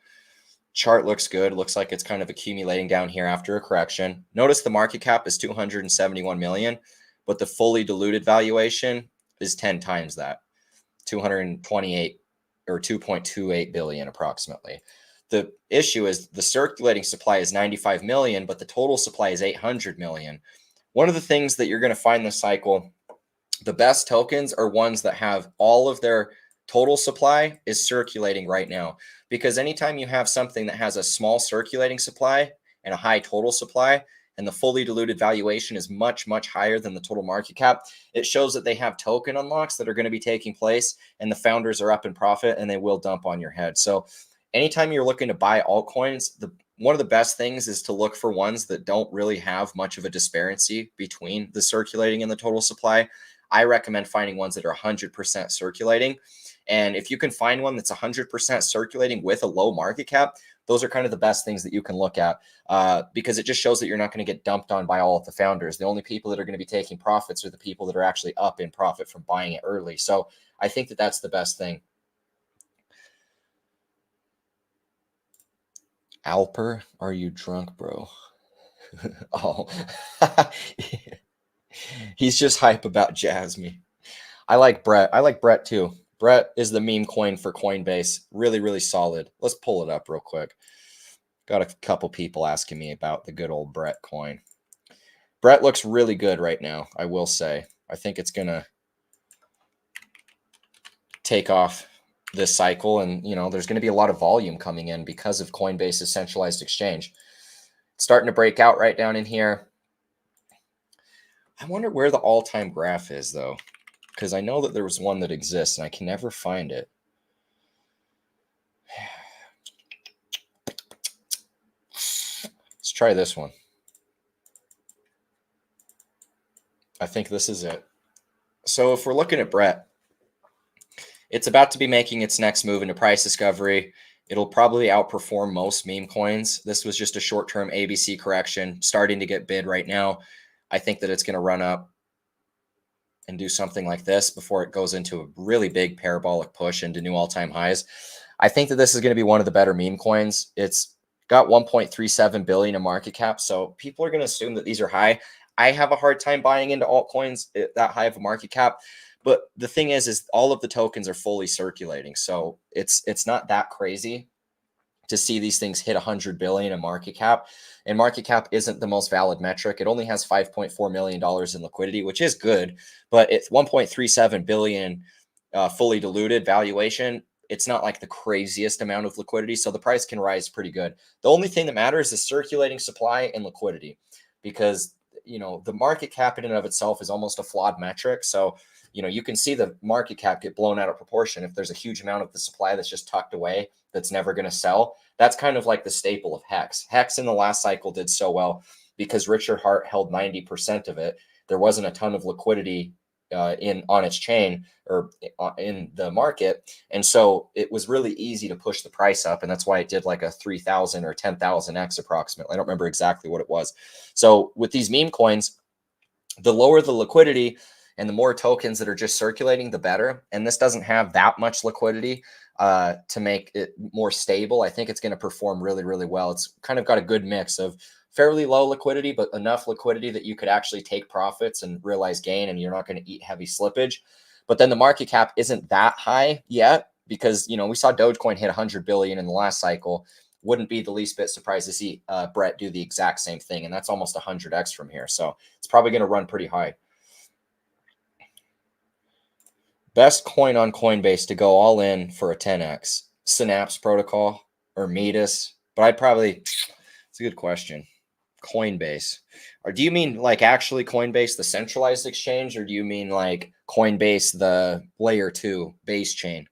Chart looks good. Looks like it's kind of accumulating down here after a correction. Notice the market cap is 271 million, but the fully diluted valuation is 10 times that, 228 or 2.28 billion approximately. The issue is the circulating supply is 95 million, but the total supply is 800 million. One of the things that you're going to find this cycle, the best tokens are ones that have all of their total supply is circulating right now. Because anytime you have something that has a small circulating supply and a high total supply, and the fully diluted valuation is much, much higher than the total market cap, it shows that they have token unlocks that are going to be taking place, and the founders are up in profit, and they will dump on your head. So anytime you're looking to buy altcoins, one of the best things is to look for ones that don't really have much of a disparity between the circulating and the total supply. I recommend finding ones that are 100% circulating. And if you can find one that's 100% circulating with a low market cap, those are kind of the best things that you can look at because it just shows that you're not going to get dumped on by all of the founders. The only people that are going to be taking profits are the people that are actually up in profit from buying it early. So I think that that's the best thing. Alper, are you drunk, bro? Oh, he's just hype about Jasmy. I like Brett. I like Brett too. Brett is the meme coin for Coinbase. Really, really solid. Let's pull it up real quick. Got a couple people asking me about the good old Brett coin. Brett looks really good right now, I will say. I think it's going to take off this cycle, and there's going to be a lot of volume coming in because of Coinbase's centralized exchange. It's starting to break out right down in here. I wonder where the all-time graph is, though, because I know that there was one that exists, and I can never find it. Let's try this one. I think this is it. So if we're looking at Brett, it's about to be making its next move into price discovery. It'll probably outperform most meme coins. This was just a short-term ABC correction starting to get bid right now. I think that it's going to run up and do something like this before it goes into a really big parabolic push into new all-time highs. I think that this is going to be one of the better meme coins. It's got 1.37 billion in market cap, so people are going to assume that these are high. I have a hard time buying into altcoins at that high of a market cap, but the thing is all of the tokens are fully circulating, so it's not that crazy to see these things hit 100 billion in market cap. And market cap isn't the most valid metric. It only has $5.4 million in liquidity, which is good, but it's 1.37 billion fully diluted valuation. It's not like the craziest amount of liquidity, so the price can rise pretty good. The only thing that matters is circulating supply and liquidity, because the market cap in and of itself is almost a flawed metric. So you can see the market cap get blown out of proportion if there's a huge amount of the supply that's just tucked away that's never going to sell. That's kind of like the staple of Hex. Hex in the last cycle did so well because Richard Hart held 90% of it. There wasn't a ton of liquidity on its chain or in the market, and so it was really easy to push the price up, and that's why it did like a 3,000 or 10,000x approximately. I don't remember exactly what it was. So with these meme coins, the lower the liquidity and the more tokens that are just circulating, the better. And this doesn't have that much liquidity to make it more stable. I think it's going to perform really, really well. It's kind of got a good mix of fairly low liquidity, but enough liquidity that you could actually take profits and realize gain, and you're not going to eat heavy slippage. But then the market cap isn't that high yet, because we saw Dogecoin hit 100 billion in the last cycle. Wouldn't be the least bit surprised to see Brett do the exact same thing, and that's almost 100x from here. So it's probably going to run pretty high. Best coin on Coinbase to go all in for a 10x, Synapse Protocol or Metis? But I'd probably, it's a good question. Coinbase. Or do you mean like actually Coinbase, the centralized exchange, or do you mean like Coinbase, the layer 2 base chain?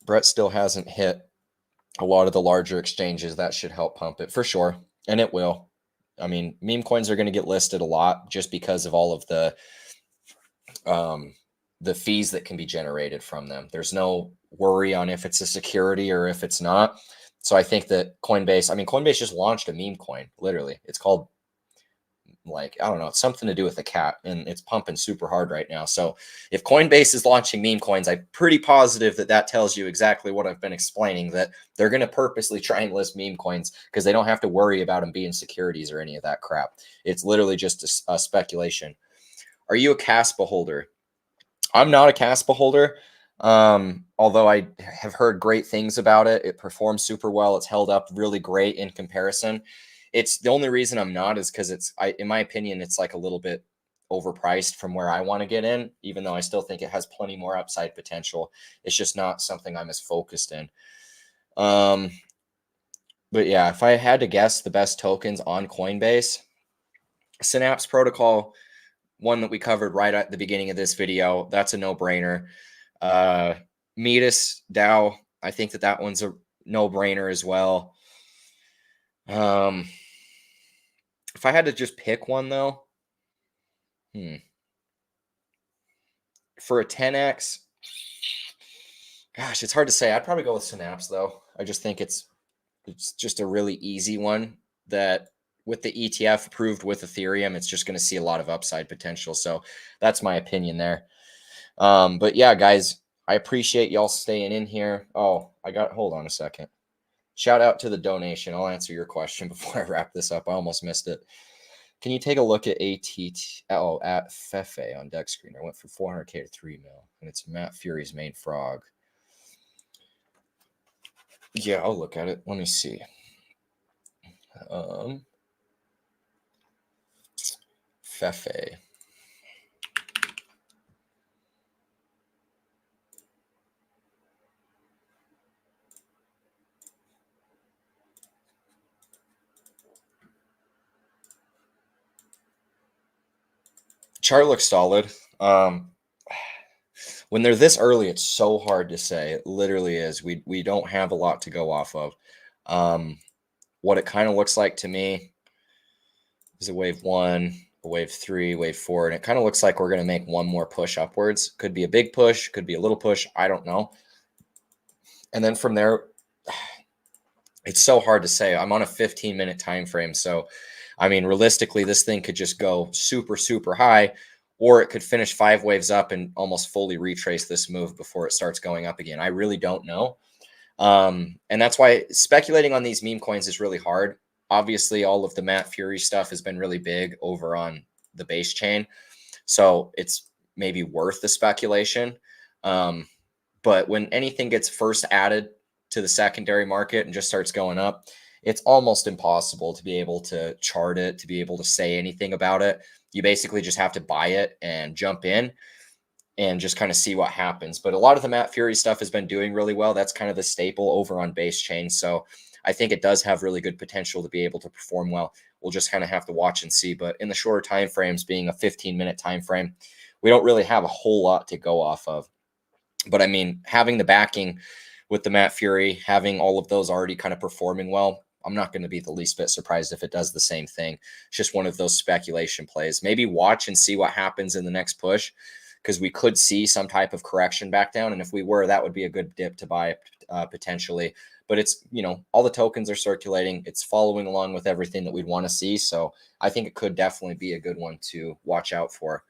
Brett still hasn't hit a lot of the larger exchanges. That should help pump it for sure. And it will. I mean, meme coins are going to get listed a lot just because of all of the fees that can be generated from them. There's no worry on if it's a security or if it's not. So I think that Coinbase just launched a meme coin, literally. It's called, I don't know, it's something to do with a cat, and it's pumping super hard right now. So if Coinbase is launching meme coins, I'm pretty positive that tells you exactly what I've been explaining, that they're going to purposely try and list meme coins because they don't have to worry about them being securities or any of that crap. It's literally just a speculation. Are you a Caspa holder? I'm not a Caspa holder, although I have heard great things about it. It performs super well. It's held up really great in comparison. It's the only reason I'm not is because in my opinion, it's like a little bit overpriced from where I want to get in, even though I still think it has plenty more upside potential. It's just not something I'm as focused in. But yeah, if I had to guess the best tokens on Coinbase, Synapse Protocol, one that we covered right at the beginning of this video, that's a no-brainer. Metis DAO, I think that one's a no-brainer as well. If I had to just pick one though, for a 10x, gosh, it's hard to say. I'd probably go with Synapse though. I just think it's just a really easy one that with the ETF approved with Ethereum, it's just going to see a lot of upside potential. So that's my opinion there. But yeah, guys, I appreciate y'all staying in here. Oh, hold on a second. Shout out to the donation. I'll answer your question before I wrap this up. I almost missed it. Can you take a look at ATH at Pepe on deck screen? I went from 400K to 3 mil, and it's Matt Fury's main frog. Yeah, I'll look at it. Let me see. Pepe. Chart looks solid. When they're this early, it's so hard to say. It literally is. We don't have a lot to go off of. What it kind of looks like to me is a wave 1, a wave 3, wave 4, and it kind of looks like we're going to make one more push upwards. Could be a big push, could be a little push. I don't know. And then from there, it's so hard to say. I'm on a 15-minute time frame, so I mean, realistically, this thing could just go super, super high, or it could finish 5 waves up and almost fully retrace this move before it starts going up again. I really don't know. And that's why speculating on these meme coins is really hard. Obviously, all of the Matt Fury stuff has been really big over on the base chain. So it's maybe worth the speculation. But when anything gets first added to the secondary market and just starts going up, it's almost impossible to be able to chart it, to be able to say anything about it. You basically just have to buy it and jump in and just kind of see what happens. But a lot of the Matt Fury stuff has been doing really well. That's kind of the staple over on Vchain. So I think it does have really good potential to be able to perform well. We'll just kind of have to watch and see. But in the shorter time frames, being a 15-minute time frame, we don't really have a whole lot to go off of. But I mean, having the backing with the Matt Fury, having all of those already kind of performing well, I'm not going to be the least bit surprised if it does the same thing. It's just one of those speculation plays. Maybe watch and see what happens in the next push, because we could see some type of correction back down. And if we were, that would be a good dip to buy potentially. But it's, you know, all the tokens are circulating. It's following along with everything that we'd want to see. So I think it could definitely be a good one to watch out for.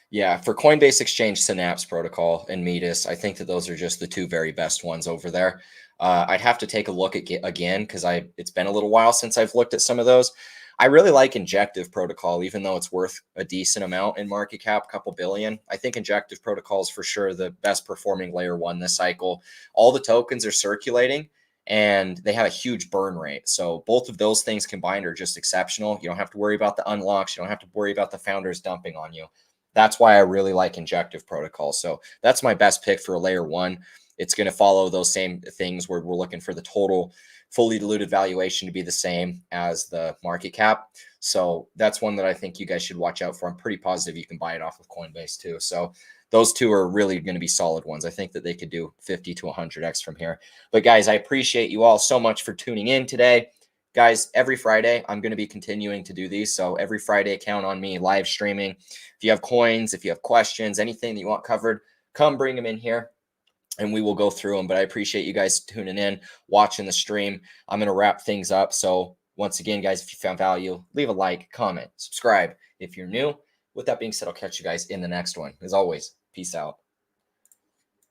Yeah, for Coinbase Exchange, Synapse Protocol and Metis, I think that those are just the two very best ones over there. I'd have to take a look at again, because it's been a little while since I've looked at some of those. I really like Injective Protocol, even though it's worth a decent amount in market cap, a couple billion. I think Injective Protocol is for sure the best performing layer one this cycle. All the tokens are circulating and they have a huge burn rate. So both of those things combined are just exceptional. You don't have to worry about the unlocks. You don't have to worry about the founders dumping on you. That's why I really like Injective Protocol. So that's my best pick for a layer one. It's going to follow those same things where we're looking for the total fully diluted valuation to be the same as the market cap. So that's one that I think you guys should watch out for. I'm pretty positive you can buy it off of Coinbase too. So those two are really going to be solid ones. I think that they could do 50 to 100x from here. But guys, I appreciate you all so much for tuning in today. Guys, every Friday, I'm going to be continuing to do these. So every Friday, count on me live streaming. If you have coins, if you have questions, anything that you want covered, come bring them in here and we will go through them. But I appreciate you guys tuning in, watching the stream. I'm going to wrap things up. So once again, guys, if you found value, leave a like, comment, subscribe if you're new. With that being said, I'll catch you guys in the next one. As always, peace out.